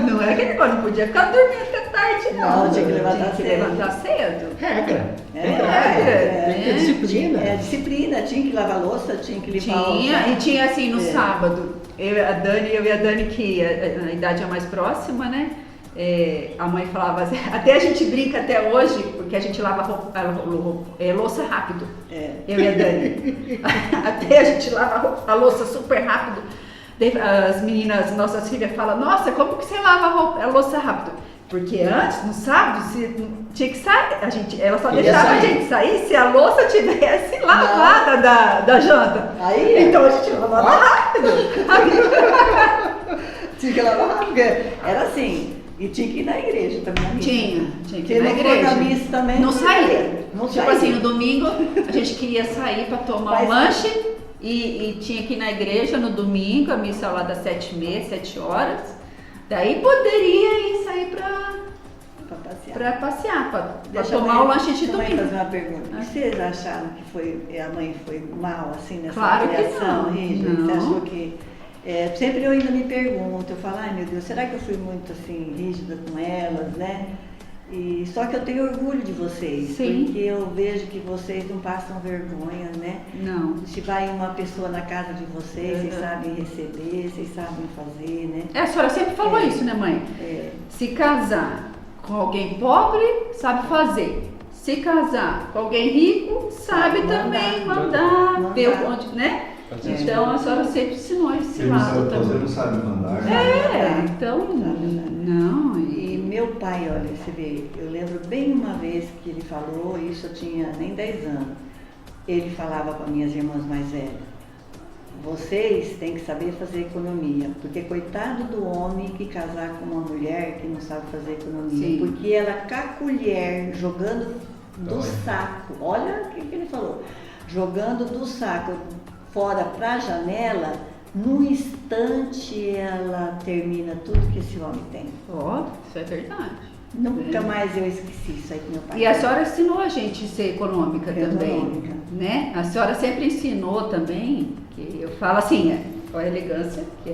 Não era aquele negócio, não podia ficar dormindo até tarde, não. Tinha que levantar cedo. Regra. Regra. Disciplina. Disciplina, tinha que lavar louça, tinha que limpar e tinha assim, no sábado, eu e a Dani, que a idade é mais próxima, né? A mãe falava assim, até a gente brinca até hoje, porque a gente lava louça rápido. Eu e a Dani. Até a gente lava a louça super rápido. As meninas, nossas filhas, falam, nossa, como que você lava a louça rápido? Porque antes, no sábado, tinha que sair. Ela só deixava a gente sair se a louça tivesse lavada da janta. Então a gente lavava rápido. Tinha que lavar rápido, porque era assim. E tinha que ir na igreja também. Na missa. Tinha que ir na igreja. Na missa também. Não saía. Não tipo saía. assim, no domingo a gente queria sair para tomar um lanche e tinha que ir na igreja no domingo, a missa lá das 7h30, 7 horas. Daí poderia sair para passear, para tomar o lanche de domingo. Fazer uma pergunta. E vocês acharam que a mãe foi mal assim nessa claro criação? Que rígida? não. Você achou que sempre eu ainda me pergunto, eu falo, ai meu Deus, será que eu fui muito assim rígida com elas, né? E só que eu tenho orgulho de vocês, Sim. porque eu vejo que vocês não passam vergonha, né? Não. Se vai uma pessoa na casa de vocês, vocês sabem receber, vocês sabem fazer, né? A senhora sempre falou isso, né, mãe? Se casar com alguém pobre, sabe fazer. Se casar com alguém rico, sabe também mandar, ver onde, né? Então a senhora sempre ensinou esse lado também. Você não sabe mandar. Então, não. E meu pai, olha, você vê, eu lembro bem uma vez que ele falou, isso eu tinha nem 10 anos, ele falava para minhas irmãs mais velhas, vocês têm que saber fazer economia, porque coitado do homem que casar com uma mulher que não sabe fazer economia, Sim. porque ela com a colher jogando do saco, olha o que ele falou, jogando do saco fora para a janela, num instante ela termina tudo que esse homem tem. Isso é verdade. Nunca mais eu esqueci isso aí com meu pai. E a senhora ensinou a gente a ser econômica também, Econômica. né? A senhora sempre ensinou também, que eu falo assim, a elegância, que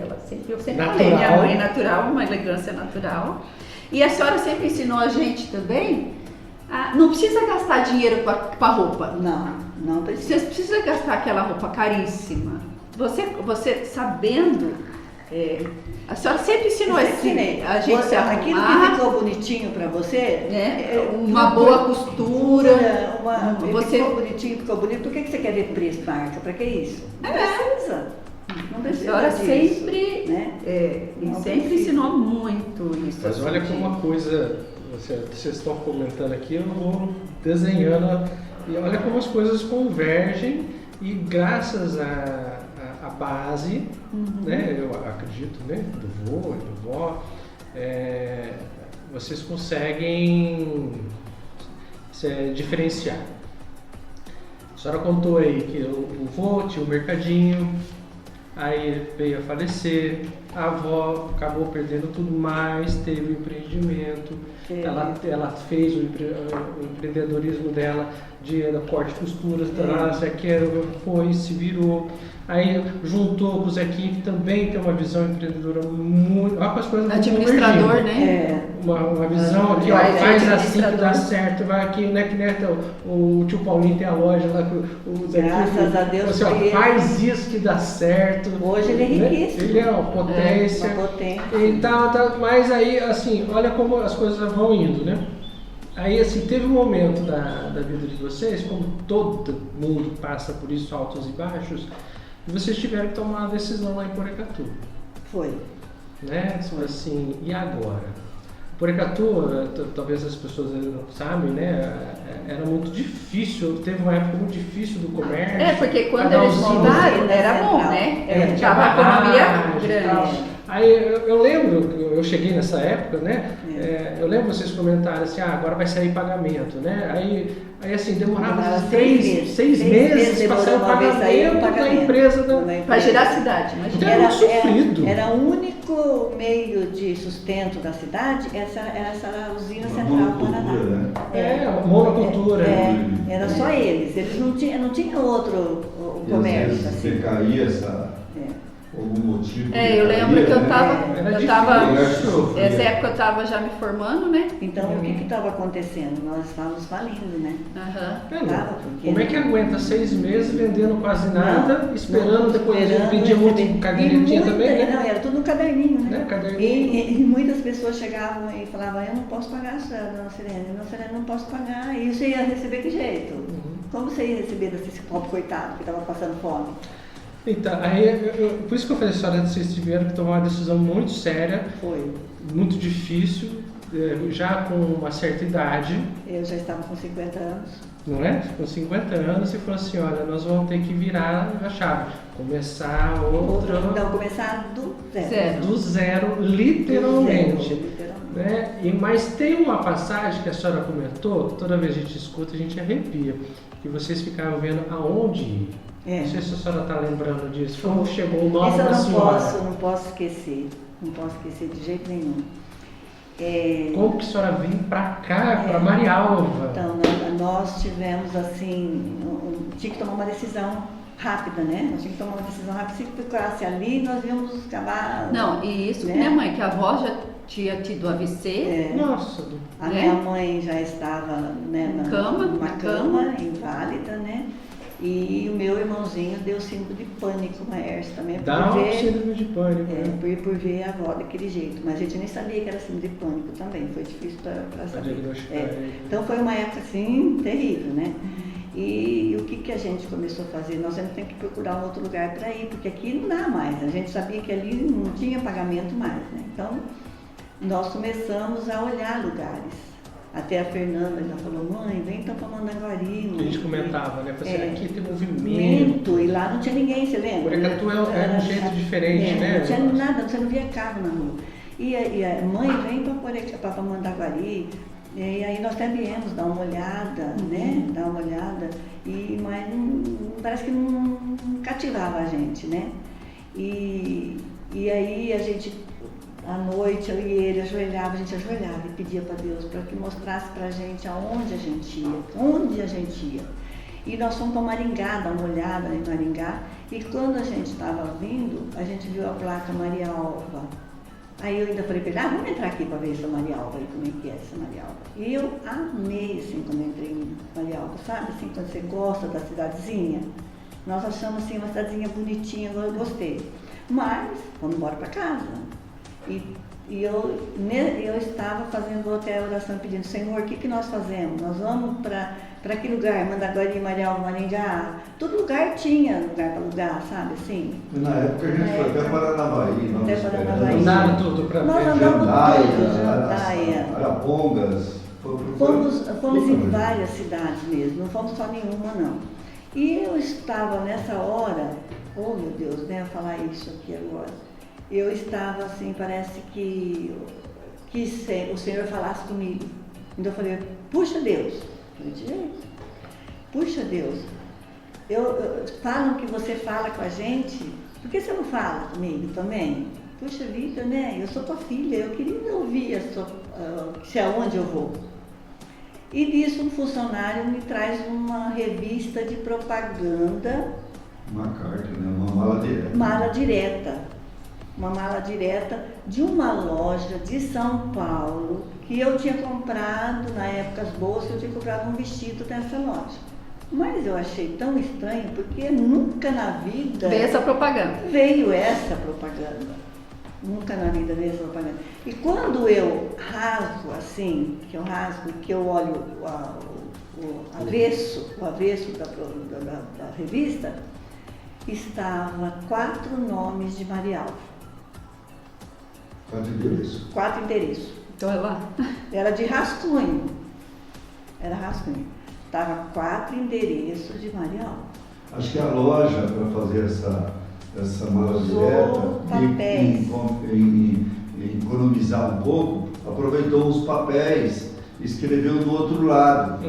eu sempre falei, minha mãe é natural, uma elegância natural. E a senhora sempre ensinou a gente também, não precisa gastar dinheiro com a roupa. Não precisa. Você precisa gastar aquela roupa caríssima, você sabendo, a senhora sempre ensinou Eu assim, ensinei. a gente se Aquilo que arrumar, ficou bonitinho para você, né? Uma boa costura. Você ficou bonitinho, ficou bonito. Por que você quer ver preço, marca? Para que isso? Não precisa. Não A precisa senhora disso, sempre, né? e Não sempre precisa. ensinou muito isso. Mas olha como uma coisa, vocês estão comentando aqui, eu vou desenhando, e olha como as coisas convergem, e graças à base, né, eu acredito, né, do vô e do vó, vocês conseguem se diferenciar. A senhora contou aí que o vô tinha um mercadinho, aí ele veio a falecer, a avó acabou perdendo tudo mais, teve o empreendimento, ela fez o empreendedorismo dela de corte e costura, foi, se virou. Aí juntou com o Zequinho, que também tem uma visão empreendedora muito. Olha as coisas administrador, convergindo. né? Uma visão aqui, ó, faz assim que dá certo, vai aqui, né, que nem o tio Paulinho tem a loja lá, o Zequinho. Graças a Deus assim, ó, foi ele. faz isso que dá certo. Hoje ele é né? riquíssimo. Ele é uma potência. Uma potência. E mas aí, assim, olha como as coisas vão indo, né? Aí, assim, teve um momento da vida de vocês, como todo mundo passa por isso, altos e baixos, e vocês tiveram que tomar uma decisão lá em Porecatu. Foi. Né? Assim, e agora? Porecatu, talvez as pessoas não sabem, né? Era muito difícil, teve uma época muito difícil do comércio. Porque quando cada eles usina- montaram, era bom, né? Tava a economia grande. Aí eu lembro, eu cheguei nessa época, né? Eu lembro vocês comentaram assim, agora vai sair pagamento, né? Aí assim, demorava 6 meses para sair o pagamento da empresa Para girar a cidade, imagina. Era muito sofrido. Era o único meio de sustento da cidade, essa usina central do Paraná. Né? Monocultura. Era só eles não tinha outro comércio. E às vezes Assim. você caía algum motivo. Eu lembro que eu tava difícil. essa época eu estava já me formando, né? Então, o que estava acontecendo? Nós estávamos falindo, né? Como é que aguenta 6 meses vendendo quase nada, esperando depois pedir muito cadernetinha também, né? Não, era tudo no caderninho, né? Caderninho. E muitas pessoas chegavam e falavam, eu não posso pagar, dona Sirene, não posso pagar. E você ia receber que jeito? Como você ia receber desse pobre coitado que estava passando fome? Então, por isso que eu falei, senhora, vocês tiveram que tomar uma decisão muito séria, Foi. muito difícil, já com uma certa idade, Eu já estava com 50 anos. não é? Com 50 anos, e falou assim, olha, nós vamos ter que virar a chave, começar outra... Então, começar do zero. Do zero, literalmente. Literalmente. Né? Mas tem uma passagem que a senhora comentou, toda vez que a gente escuta, a gente arrepia, que vocês ficavam vendo aonde ir. Não sei se a senhora está lembrando disso. Como chegou o nome da senhora? Isso eu não posso esquecer. Não posso esquecer de jeito nenhum. Como que a senhora veio para cá, para Marialva? Então, nós tivemos assim, tinha que tomar uma decisão rápida, né? Nós tínhamos que tomar uma decisão rápida. Se ficasse ali, nós íamos acabar... Não, e isso, né? Minha mãe, que a avó já tinha tido AVC. Nossa! A minha mãe já estava, né, na cama, inválida, né? E o meu irmãozinho deu síndrome de pânico, Laércio, também. Dá um síndrome de pânico. Por ver a avó daquele jeito. Mas a gente nem sabia que era síndrome de pânico também. Foi difícil para saber. Então foi uma época assim terrível, né? E o que a gente começou a fazer? Nós temos que procurar um outro lugar para ir, porque aqui não dá mais. A gente sabia que ali não tinha pagamento mais, né? Então nós começamos a olhar lugares. Até a Fernanda já falou, mãe, vem então para Mandaguari. A gente comentava, né? Você aqui tem movimento. E lá não tinha ninguém, você lembra? Porecatu era um jeito diferente, né? Não tinha nada, você não via carro na rua. E a mãe vem para Mandaguari. E aí nós até viemos dar uma olhada, né? Dar uma olhada. Mas parece que não cativava a gente, né? E aí a gente... À noite, eu e ele a gente ajoelhava e pedia para Deus para que mostrasse para a gente aonde a gente ia. E nós fomos para Maringá, dar uma olhada em Maringá, e quando a gente estava vindo, a gente viu a placa Marialva. Aí eu ainda falei para ele, vamos entrar aqui para ver essa Marialva, como é que é essa Marialva. E eu amei, assim, quando eu entrei em Marialva, sabe, assim, quando você gosta da cidadezinha, Nós achamos assim uma cidadezinha bonitinha, eu gostei. Mas, vamos embora para casa. E eu estava fazendo até a oração pedindo, Senhor, o que nós fazemos? Nós vamos para que lugar? Mandaguari, Marial, Maringá. Todo lugar tinha lugar para alugar, sabe assim? E na época a gente foi até Paranavaí. Até Paranavaí. Andaram tudo para Nós ver. andamos tudo, Jandaia, Jandaia. Arapongas. Fomos em várias cidades mesmo, não fomos só nenhuma não. E eu estava nessa hora, oh meu Deus, né, falar isso aqui agora. Eu estava assim, parece que o Senhor falasse comigo. Então eu falei, puxa Deus. Eu falei, de jeito. Puxa Deus. Falam que você fala com a gente, por que você não fala comigo também? Puxa vida, né? Eu sou tua filha, eu queria ouvir se aonde eu vou. E disso um funcionário me traz uma revista de propaganda. Uma carta, né? Uma mala direta. Uma mala direta de uma loja de São Paulo que eu tinha comprado, na época as bolsas, eu tinha comprado um vestido dessa loja. Mas eu achei tão estranho porque nunca na vida Veio essa propaganda. veio essa propaganda. Nunca na vida veio essa propaganda. E quando eu rasgo assim, que eu olho o avesso da revista, estava 4 nomes de Marialva. 4 endereços. 4 endereços. Então é lá. Era de rascunho. Era rascunho. Estava 4 endereços de Marialva. Acho que a loja, para fazer essa mala Usou papéis. e economizar um pouco, aproveitou os papéis e escreveu do outro lado.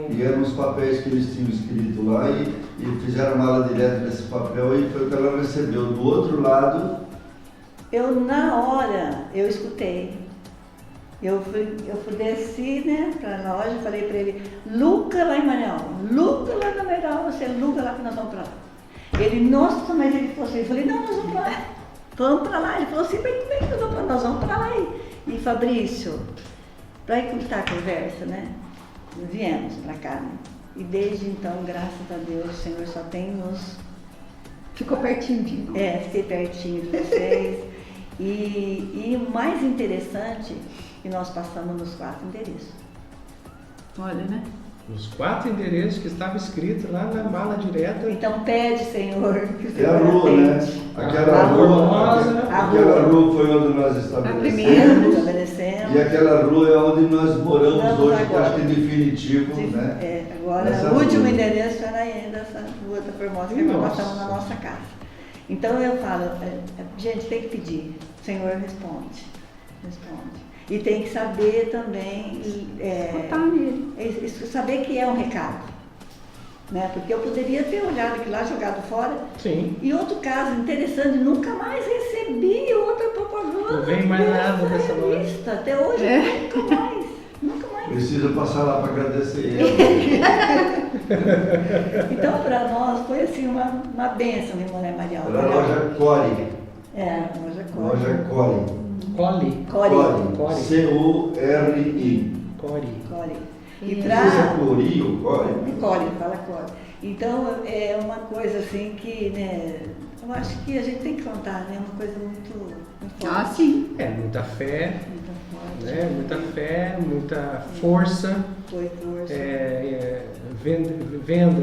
E eram os papéis que eles tinham escrito lá e fizeram a mala direta desse papel e foi o que ela recebeu. Do outro lado, Na hora, eu escutei. Eu desci, né, para a loja e falei para ele, Luca lá em Marialva, Luca lá na Marialva, você Luca lá que nós vamos para lá. Ele, nossa, mas ele falou assim, eu falei, não, nós vamos para lá. Vamos para lá. Ele falou assim, bem, nós vamos para lá. E Fabrício, para encurtar a conversa, né, viemos para cá, né? E desde então, graças a Deus, o Senhor só tem nos... Ficou pertinho de mim. Fiquei pertinho de vocês. E o mais interessante, que nós passamos nos 4 endereços. Olha, né? Os 4 endereços que estava escrito lá na mala direta. Então pede, Senhor, que o é Senhor a rua, né? atende. Aquela rua foi onde nós estabelecemos. Estabelecemos. E aquela rua é onde nós moramos Não, hoje, que agora. acho que é definitivo, né? Agora, Nessa o último rua. endereço era ainda essa rua da Formosa, que nós Nossa. passamos na nossa casa. Então eu falo, gente, tem que pedir, o Senhor responde. E tem que saber também, Botar nele. saber que é um recado. Né? Porque eu poderia ter olhado aquilo lá, jogado fora. Sim. E outro caso interessante, nunca mais recebi outra propaganda. Não vem mais nada dessa loja. revista. Até hoje, nunca mais. Precisa passar lá para agradecer ele. Então, para nós, foi assim uma bênção de Mulher Marial. Era a loja Core. A loja Core. Loja Core. Cole. Core. C-O-R-I. Core. Core. E Não sei se é Cori ou Core. Core, fala Core. Então, é uma coisa assim que, né, eu acho que a gente tem que contar, né, uma coisa muito forte. Ah, sim. Muita fé, Muito forte. né? Muita fé, muita força. Foi força. Venda,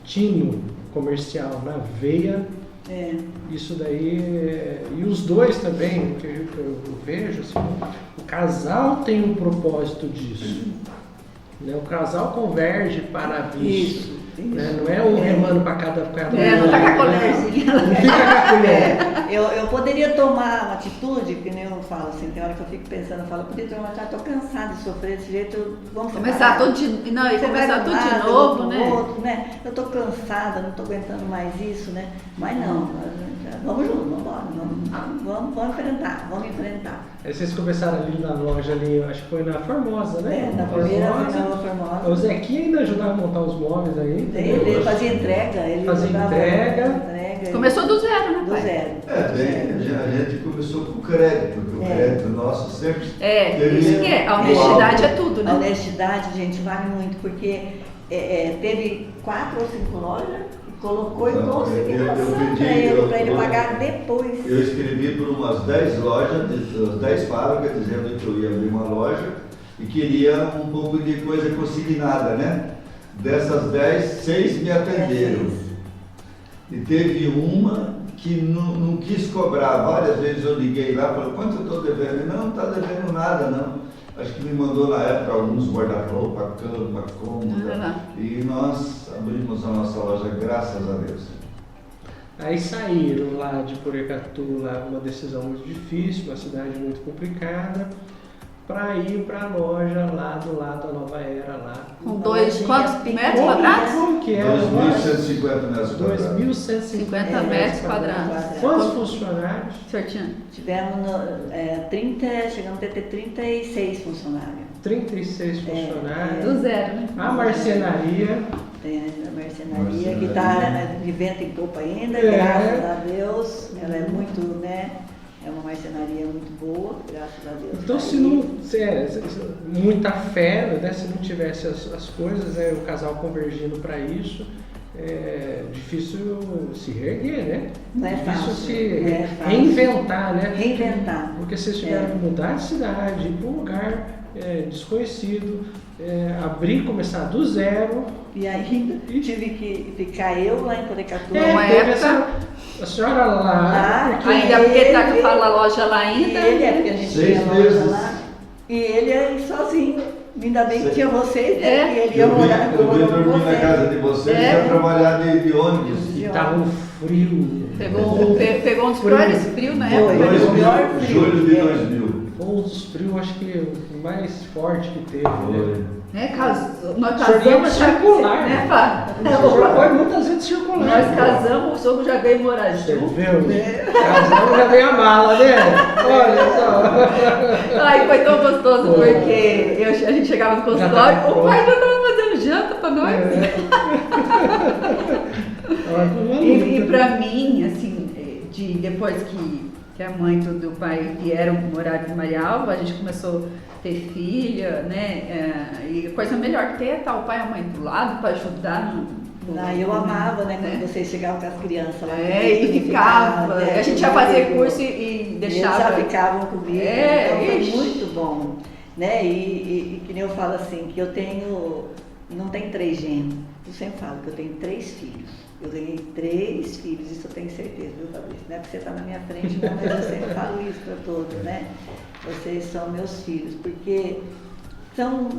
tino comercial na veia. Isso daí, e os dois também, o que eu vejo, assim, o casal tem um propósito disso. Né? O casal converge para isso. Né? Não é um remando para cada Não tá com a colherzinha. Não fica com a colher. Eu poderia tomar uma atitude, que nem eu falo assim, tem hora que eu fico pensando, eu falo, eu poderia tomar uma atitude, estou cansada de sofrer desse jeito, vamos Começar separar. tudo de... Não, e Você começar vai tudo de lado, novo, pro né? outro, né? Eu estou cansada, não estou aguentando mais isso, né? Mas não, vamos juntos, vamos embora, vamos enfrentar. Aí vocês começaram ali na loja, ali, eu acho que foi na Formosa, né? Na primeira vez na Formosa. O Zequinha ainda ajudava a montar os móveis aí. Ele fazia entrega, Fazia entrega. Começou do zero, né, Do pai? zero. A gente começou com crédito, porque o crédito nosso sempre teve Isso que é. A honestidade é tudo, A né? honestidade, gente, vale muito, porque teve 4 ou 5 lojas, colocou em Não, consignação eu pedi, para ele eu- pagar depois. Eu escrevi por umas 10 lojas, 10 fábricas, dizendo que eu ia abrir uma loja e queria um pouco de coisa consignada, né? Dessas 10, 6 me atenderam. E teve uma que não quis cobrar. Várias vezes eu liguei lá e falei, quanto eu estou devendo? Ele, não está devendo nada, não. Acho que me mandou na época alguns guarda-roupa, cama, cômoda. E nós abrimos a nossa loja, graças a Deus. Aí saíram lá de Porecatu, lá uma decisão muito difícil, uma cidade muito complicada, para ir para a loja lá do lado da Nova Era lá. Com quantos metros quadrados? Como que era? 2.150 metros quadrados. 2.150 metros quadrados. Quantos funcionários? Certinho. Tivemos 30, chegamos a ter 36 funcionários. 36 funcionários. Do zero, né? A marcenaria. Tem a marcenaria que está de vento em popa ainda, É. graças a Deus. Ela é muito, né? É uma marcenaria muito boa, graças a Deus. Então, se não muita fé, né? Se não tivesse as coisas, né? O casal convergindo para isso, é difícil se reerguer, né? Não é Difícil fácil, se não é fácil. reinventar, né? Reinventar. Porque vocês tiveram que mudar de cidade, ir para um lugar desconhecido, começar do zero. E ainda tive que ficar eu lá em Porecatu. Uma Teve época. a senhora lá, Ainda porque tá com a loja lá E ainda. ele, porque a gente 6 tinha loja meses. lá. E ele aí sozinho. Ainda bem que tinha vocês, né? É. E ele ia Eu morar vim com dormir na vocês. casa de vocês É. e ia trabalhar de ônibus. e estava um frio. Pegou um dos piores frios na época. Foi. né? o melhor frio. Julho de É. 2000. Foi um dos frios, acho que o mais forte que teve. Né? Né, nós O senhor ia casamos circular, né, Fá? O senhor foi muitas vezes circular. Nós casamos, o sogro já veio morar Você junto. viu? Casamos já veio a mala, né? Olha só. Ai, foi tão gostoso, Foi. porque a gente chegava no Já consultório, tava o pai já estava fazendo janta pra nós. E pra mim, assim, depois que a mãe e o pai vieram morar em Marialva, a gente começou a ter filha, né? E a coisa melhor que ter é estar o pai e a mãe do lado para ajudar Eu amava, né? Quando vocês chegavam com as crianças lá. e ficava. A gente ia fazer curso e deixava. Eles já ficavam comigo. É, então ixi. foi muito bom. Né? E que nem eu falo assim, que eu tenho. Não tem 3 gêmeos. Eu sempre falo que eu tenho 3 filhos. Eu ganhei 3 filhos, isso eu tenho certeza, viu, Fabrício? Não é porque você está na minha frente, não, mas eu sempre falo isso para todos, né? Vocês são meus filhos, porque são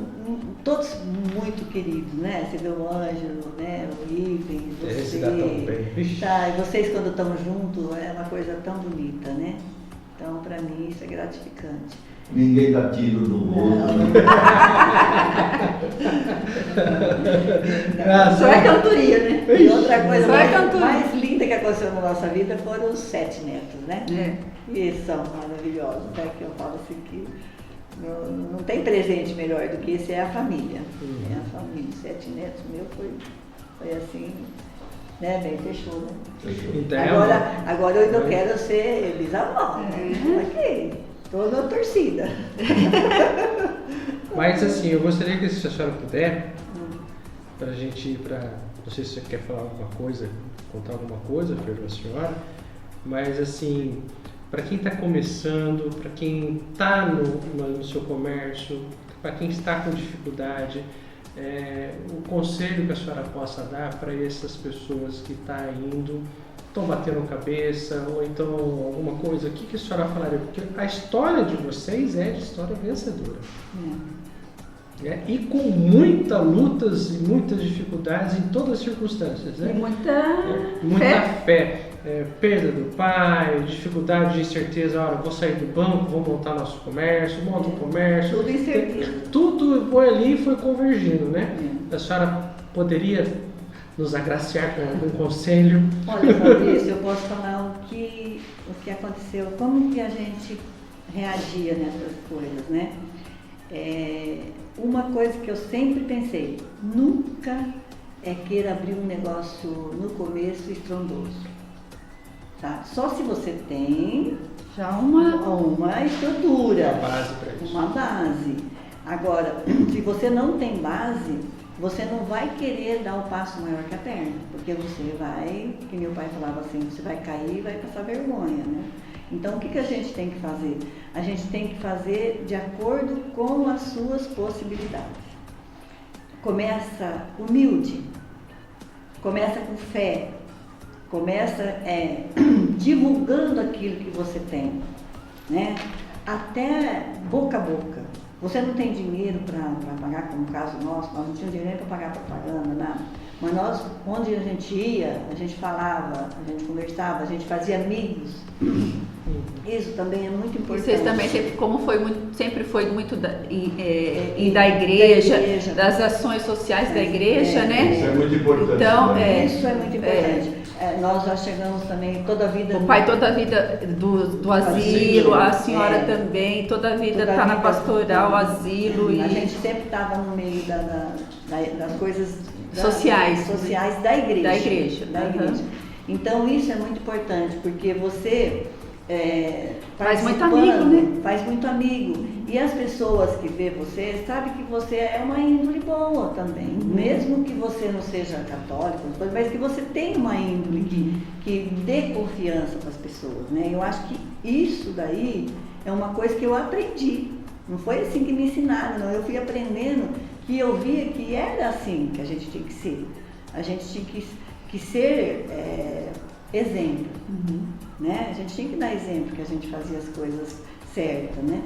todos muito queridos, né? Você vê o Ângelo, né? O Iven, você. Esse dá tão bem. Vixe. Tá, e vocês quando estão juntos é uma coisa tão bonita, né? Então, para mim, isso é gratificante. Ninguém dá tiro no outro. Só é cantoria, né? E outra coisa Só é cantoria. mais linda que aconteceu na nossa vida foram os 7 netos, né? É. E eles são maravilhosos, né? Que eu falo assim que não tem presente melhor do que esse, é a família. É a família. 7 netos, meu foi assim, né? Bem, fechou, né? Então, Agora eu ainda quero ser bisavó, né? Ok, tô na torcida. mas assim, eu gostaria que se a senhora puder, para a gente ir para. Não sei se você quer falar alguma coisa, contar alguma coisa, Pedro, a senhora, mas assim, para quem está começando, para quem está no seu comércio, para quem está com dificuldade, o conselho que a senhora possa dar para essas pessoas que estão indo, estão batendo cabeça, ou então alguma coisa, o que a senhora falaria? Porque a história de vocês é de história vencedora. E com muitas lutas e muitas dificuldades em todas as circunstâncias. Né? E muita Fé. Perda do pai, dificuldade de incerteza, olha, vou sair do banco, vou montar nosso comércio, monta um comércio. Tudo incerteza. Tudo foi ali e foi convergindo, né? A senhora poderia nos agraciar com algum conselho? Olha, Fabrício, eu posso falar o que aconteceu, como que a gente reagia nessas coisas, né? Uma coisa que eu sempre pensei, nunca queira abrir um negócio no começo estrondoso. Tá? Só se você tem já uma estrutura, Uma base para isso. uma base. Agora, se você não tem base, você não vai querer dar o passo maior que a perna, porque você vai, que meu pai falava assim, você vai cair e vai passar vergonha, né? Então, o que a gente tem que fazer? A gente tem que fazer de acordo com as suas possibilidades. Começa humilde, começa com fé, começa divulgando aquilo que você tem, né? Até boca a boca. Você não tem dinheiro para pagar, como no caso nosso, nós não tínhamos dinheiro para pagar propaganda, nada. Mas nós, onde a gente ia, a gente falava, a gente conversava, a gente fazia amigos. Isso também é muito importante. Vocês também sempre foi muito da igreja, das ações sociais da igreja, né? Isso é muito importante. Então, isso é muito importante. Nós já chegamos também toda a vida... O pai toda a vida do asilo, a senhora também, toda a vida está na pastoral, asilo. A gente sempre estava no meio das coisas sociais da igreja. Da igreja. Então isso é muito importante, porque você... faz muito amigo, né? Faz muito amigo. E as pessoas que vê você, sabem que você é uma índole boa também. Mesmo que você não seja católico, mas que você tem uma índole que dê confiança para as pessoas, né? Eu acho que isso daí é uma coisa que eu aprendi. Não foi assim que me ensinaram, não. Eu fui aprendendo que eu via que era assim que a gente tinha que ser. A gente tinha que ser exemplo. Né? A gente tinha que dar exemplo que a gente fazia as coisas certas, né?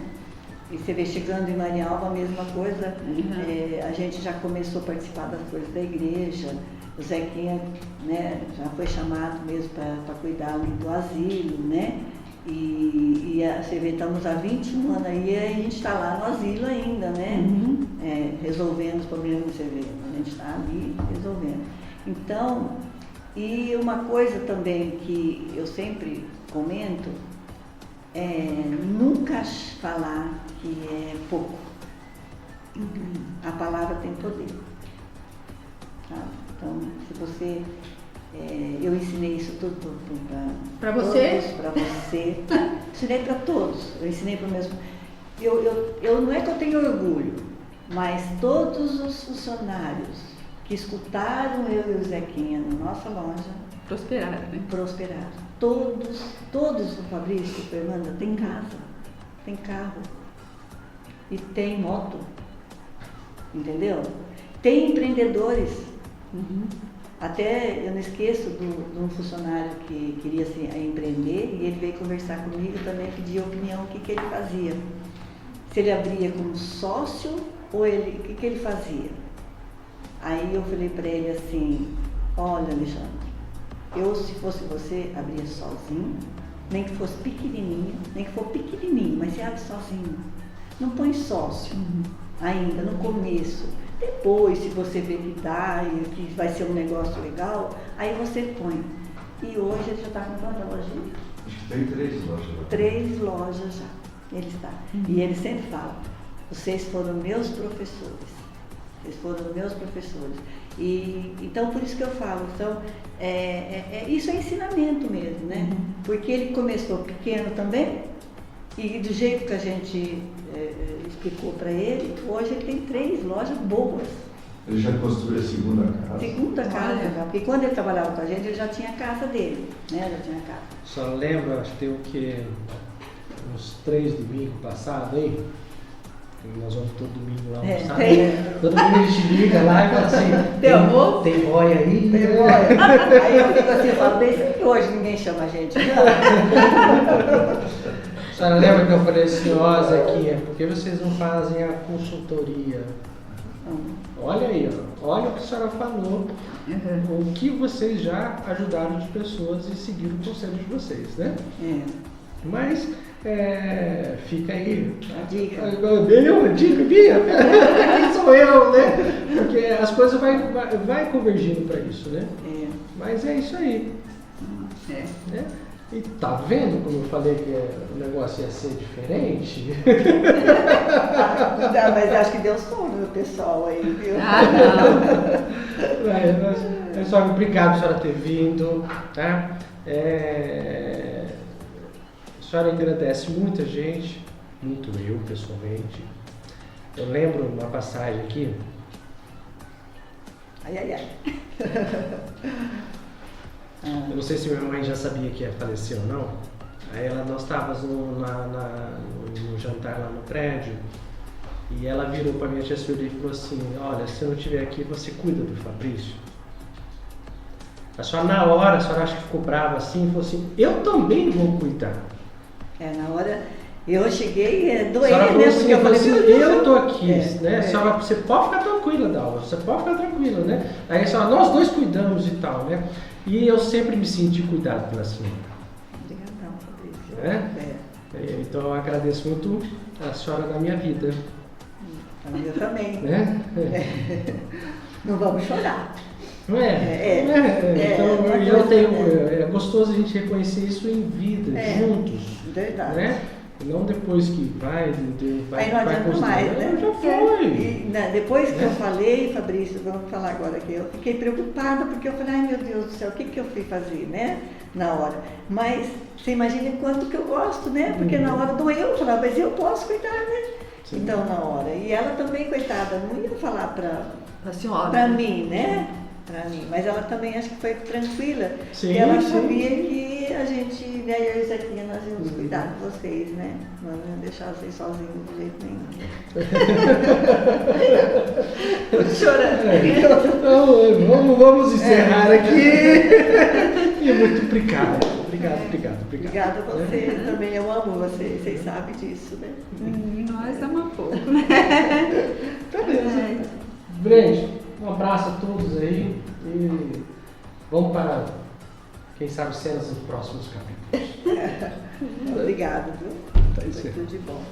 E você vê, chegando em Marialva, a mesma coisa, a gente já começou a participar das coisas da igreja, o Zequinha, né, já foi chamado mesmo para cuidar do asilo, né? E você vê, estamos há 21 anos aí e a gente está lá no asilo ainda, né? Resolvendo os problemas, você vê, a gente está ali resolvendo. Então, e uma coisa também que eu sempre comento é nunca falar que é pouco. A palavra tem poder. Tá? Então, se você... eu ensinei isso tudo para você? Para você. Ensinei para todos. Eu ensinei para o mesmo... Eu não é que eu tenho orgulho, mas todos os funcionários que escutaram eu e o Zequinha na nossa loja prosperaram, né? Prosperaram. Todos o Fabrício, Fernanda, tem casa, tem carro e tem moto, entendeu? Tem empreendedores. Até eu não esqueço de um funcionário que queria empreender e ele veio conversar comigo também, pedir opinião, o que ele fazia. Se ele abria como sócio ou o que ele fazia. Aí eu falei para ele assim, olha, Alexandre, eu, se fosse você, abria sozinho, nem que fosse pequenininho, nem que for pequenininho, mas você abre sozinho. Não põe sócio ainda, no começo. Depois, se você vê que dá e que vai ser um negócio legal, aí você põe. E hoje ele já está com quantas lojinhas? Acho que tem 3 lojas. 3 lojas já, ele está. E ele sempre fala, vocês foram meus professores. Vocês foram meus professores. E, então, por isso que eu falo, então, isso é ensinamento mesmo, né? Porque ele começou pequeno também, e do jeito que a gente explicou para ele, hoje ele tem 3 lojas boas. Ele já construiu a segunda casa. Segunda casa, já, porque quando ele trabalhava com a gente, ele já tinha a casa dele, né? Já tinha a casa. Só lembra, acho que tem o quê? Uns 3 domingos passados aí? Nós vamos todo domingo lá almoçar. Todo domingo a gente liga lá e fala assim, tem boia aí? Tem boia. Aí eu fico assim, eu falo, bem que hoje ninguém chama a gente. A senhora lembra que eu falei assim, ó, Zequinha, por que vocês não fazem a consultoria? Olha aí, ó, olha o que a senhora falou, o que vocês já ajudaram de pessoas e seguiram o conselho de vocês, né? Mas... fica aí a dica. A dica, Bia. Quem sou eu, né? Porque as coisas vai convergindo para isso, né? Mas é isso aí. Né? E tá vendo como eu falei que o negócio ia ser diferente? Não, mas acho que deu sono no pessoal aí, viu? Não. Pessoal, obrigado por a senhora ter vindo, tá? A senhora agradece muita gente, muito eu pessoalmente. Eu lembro uma passagem aqui, Ai, ai, ai. Eu não sei se minha mãe já sabia que ia falecer ou não. Aí nós estávamos no jantar lá no prédio e ela virou para minha tia Sueli e falou assim: olha, se eu não estiver aqui, você cuida do Fabrício. A senhora na hora, a senhora acha que ficou brava assim, falou assim: eu também vou cuidar. Na hora eu cheguei A doer, senhora falou né? assim, Porque eu falei, assim, meu Deus, eu tô aqui, né? É. A senhora, você pode ficar tranquila, Dalva, você pode ficar tranquila, né? Aí a senhora, nós dois cuidamos e tal, né? E eu sempre me senti cuidado pela senhora. Obrigadão, Fabrício. Então eu agradeço muito a senhora na minha vida. Eu também. Né? Não vamos chorar. Não é? É gostoso a gente reconhecer isso em vida, juntos. Verdade. Né? Não depois que vai Aí não adianta mais, né? Já foi. E, depois que eu falei, Fabrício, vamos falar agora aqui, eu fiquei preocupada porque eu falei, ai meu Deus do céu, o que eu fui fazer, né? Na hora. Mas você imagina o quanto que eu gosto, né? Porque na hora doeu, eu falava, mas eu posso cuidar, né? Sim. Então, na hora. E ela também, coitada, não ia falar A senhora. pra mim, né? Pra mim. Mas ela também acho que foi tranquila. Sim, porque ela sim. sabia que a gente, né, eu e Zequinha, nós íamos cuidar de vocês, né? Não íamos deixar vocês sozinhos de jeito nenhum. Chorando. Então, vamos encerrar aqui. E muito obrigado. Obrigado. Obrigada a vocês também, eu amo vocês, vocês sabem disso, né? Nós amamos um pouco, né? Tá beleza. Brende, um abraço a todos aí e vamos para, quem sabe, cenas dos próximos capítulos. Obrigada, viu? Tá aí, Foi certo. tudo de bom.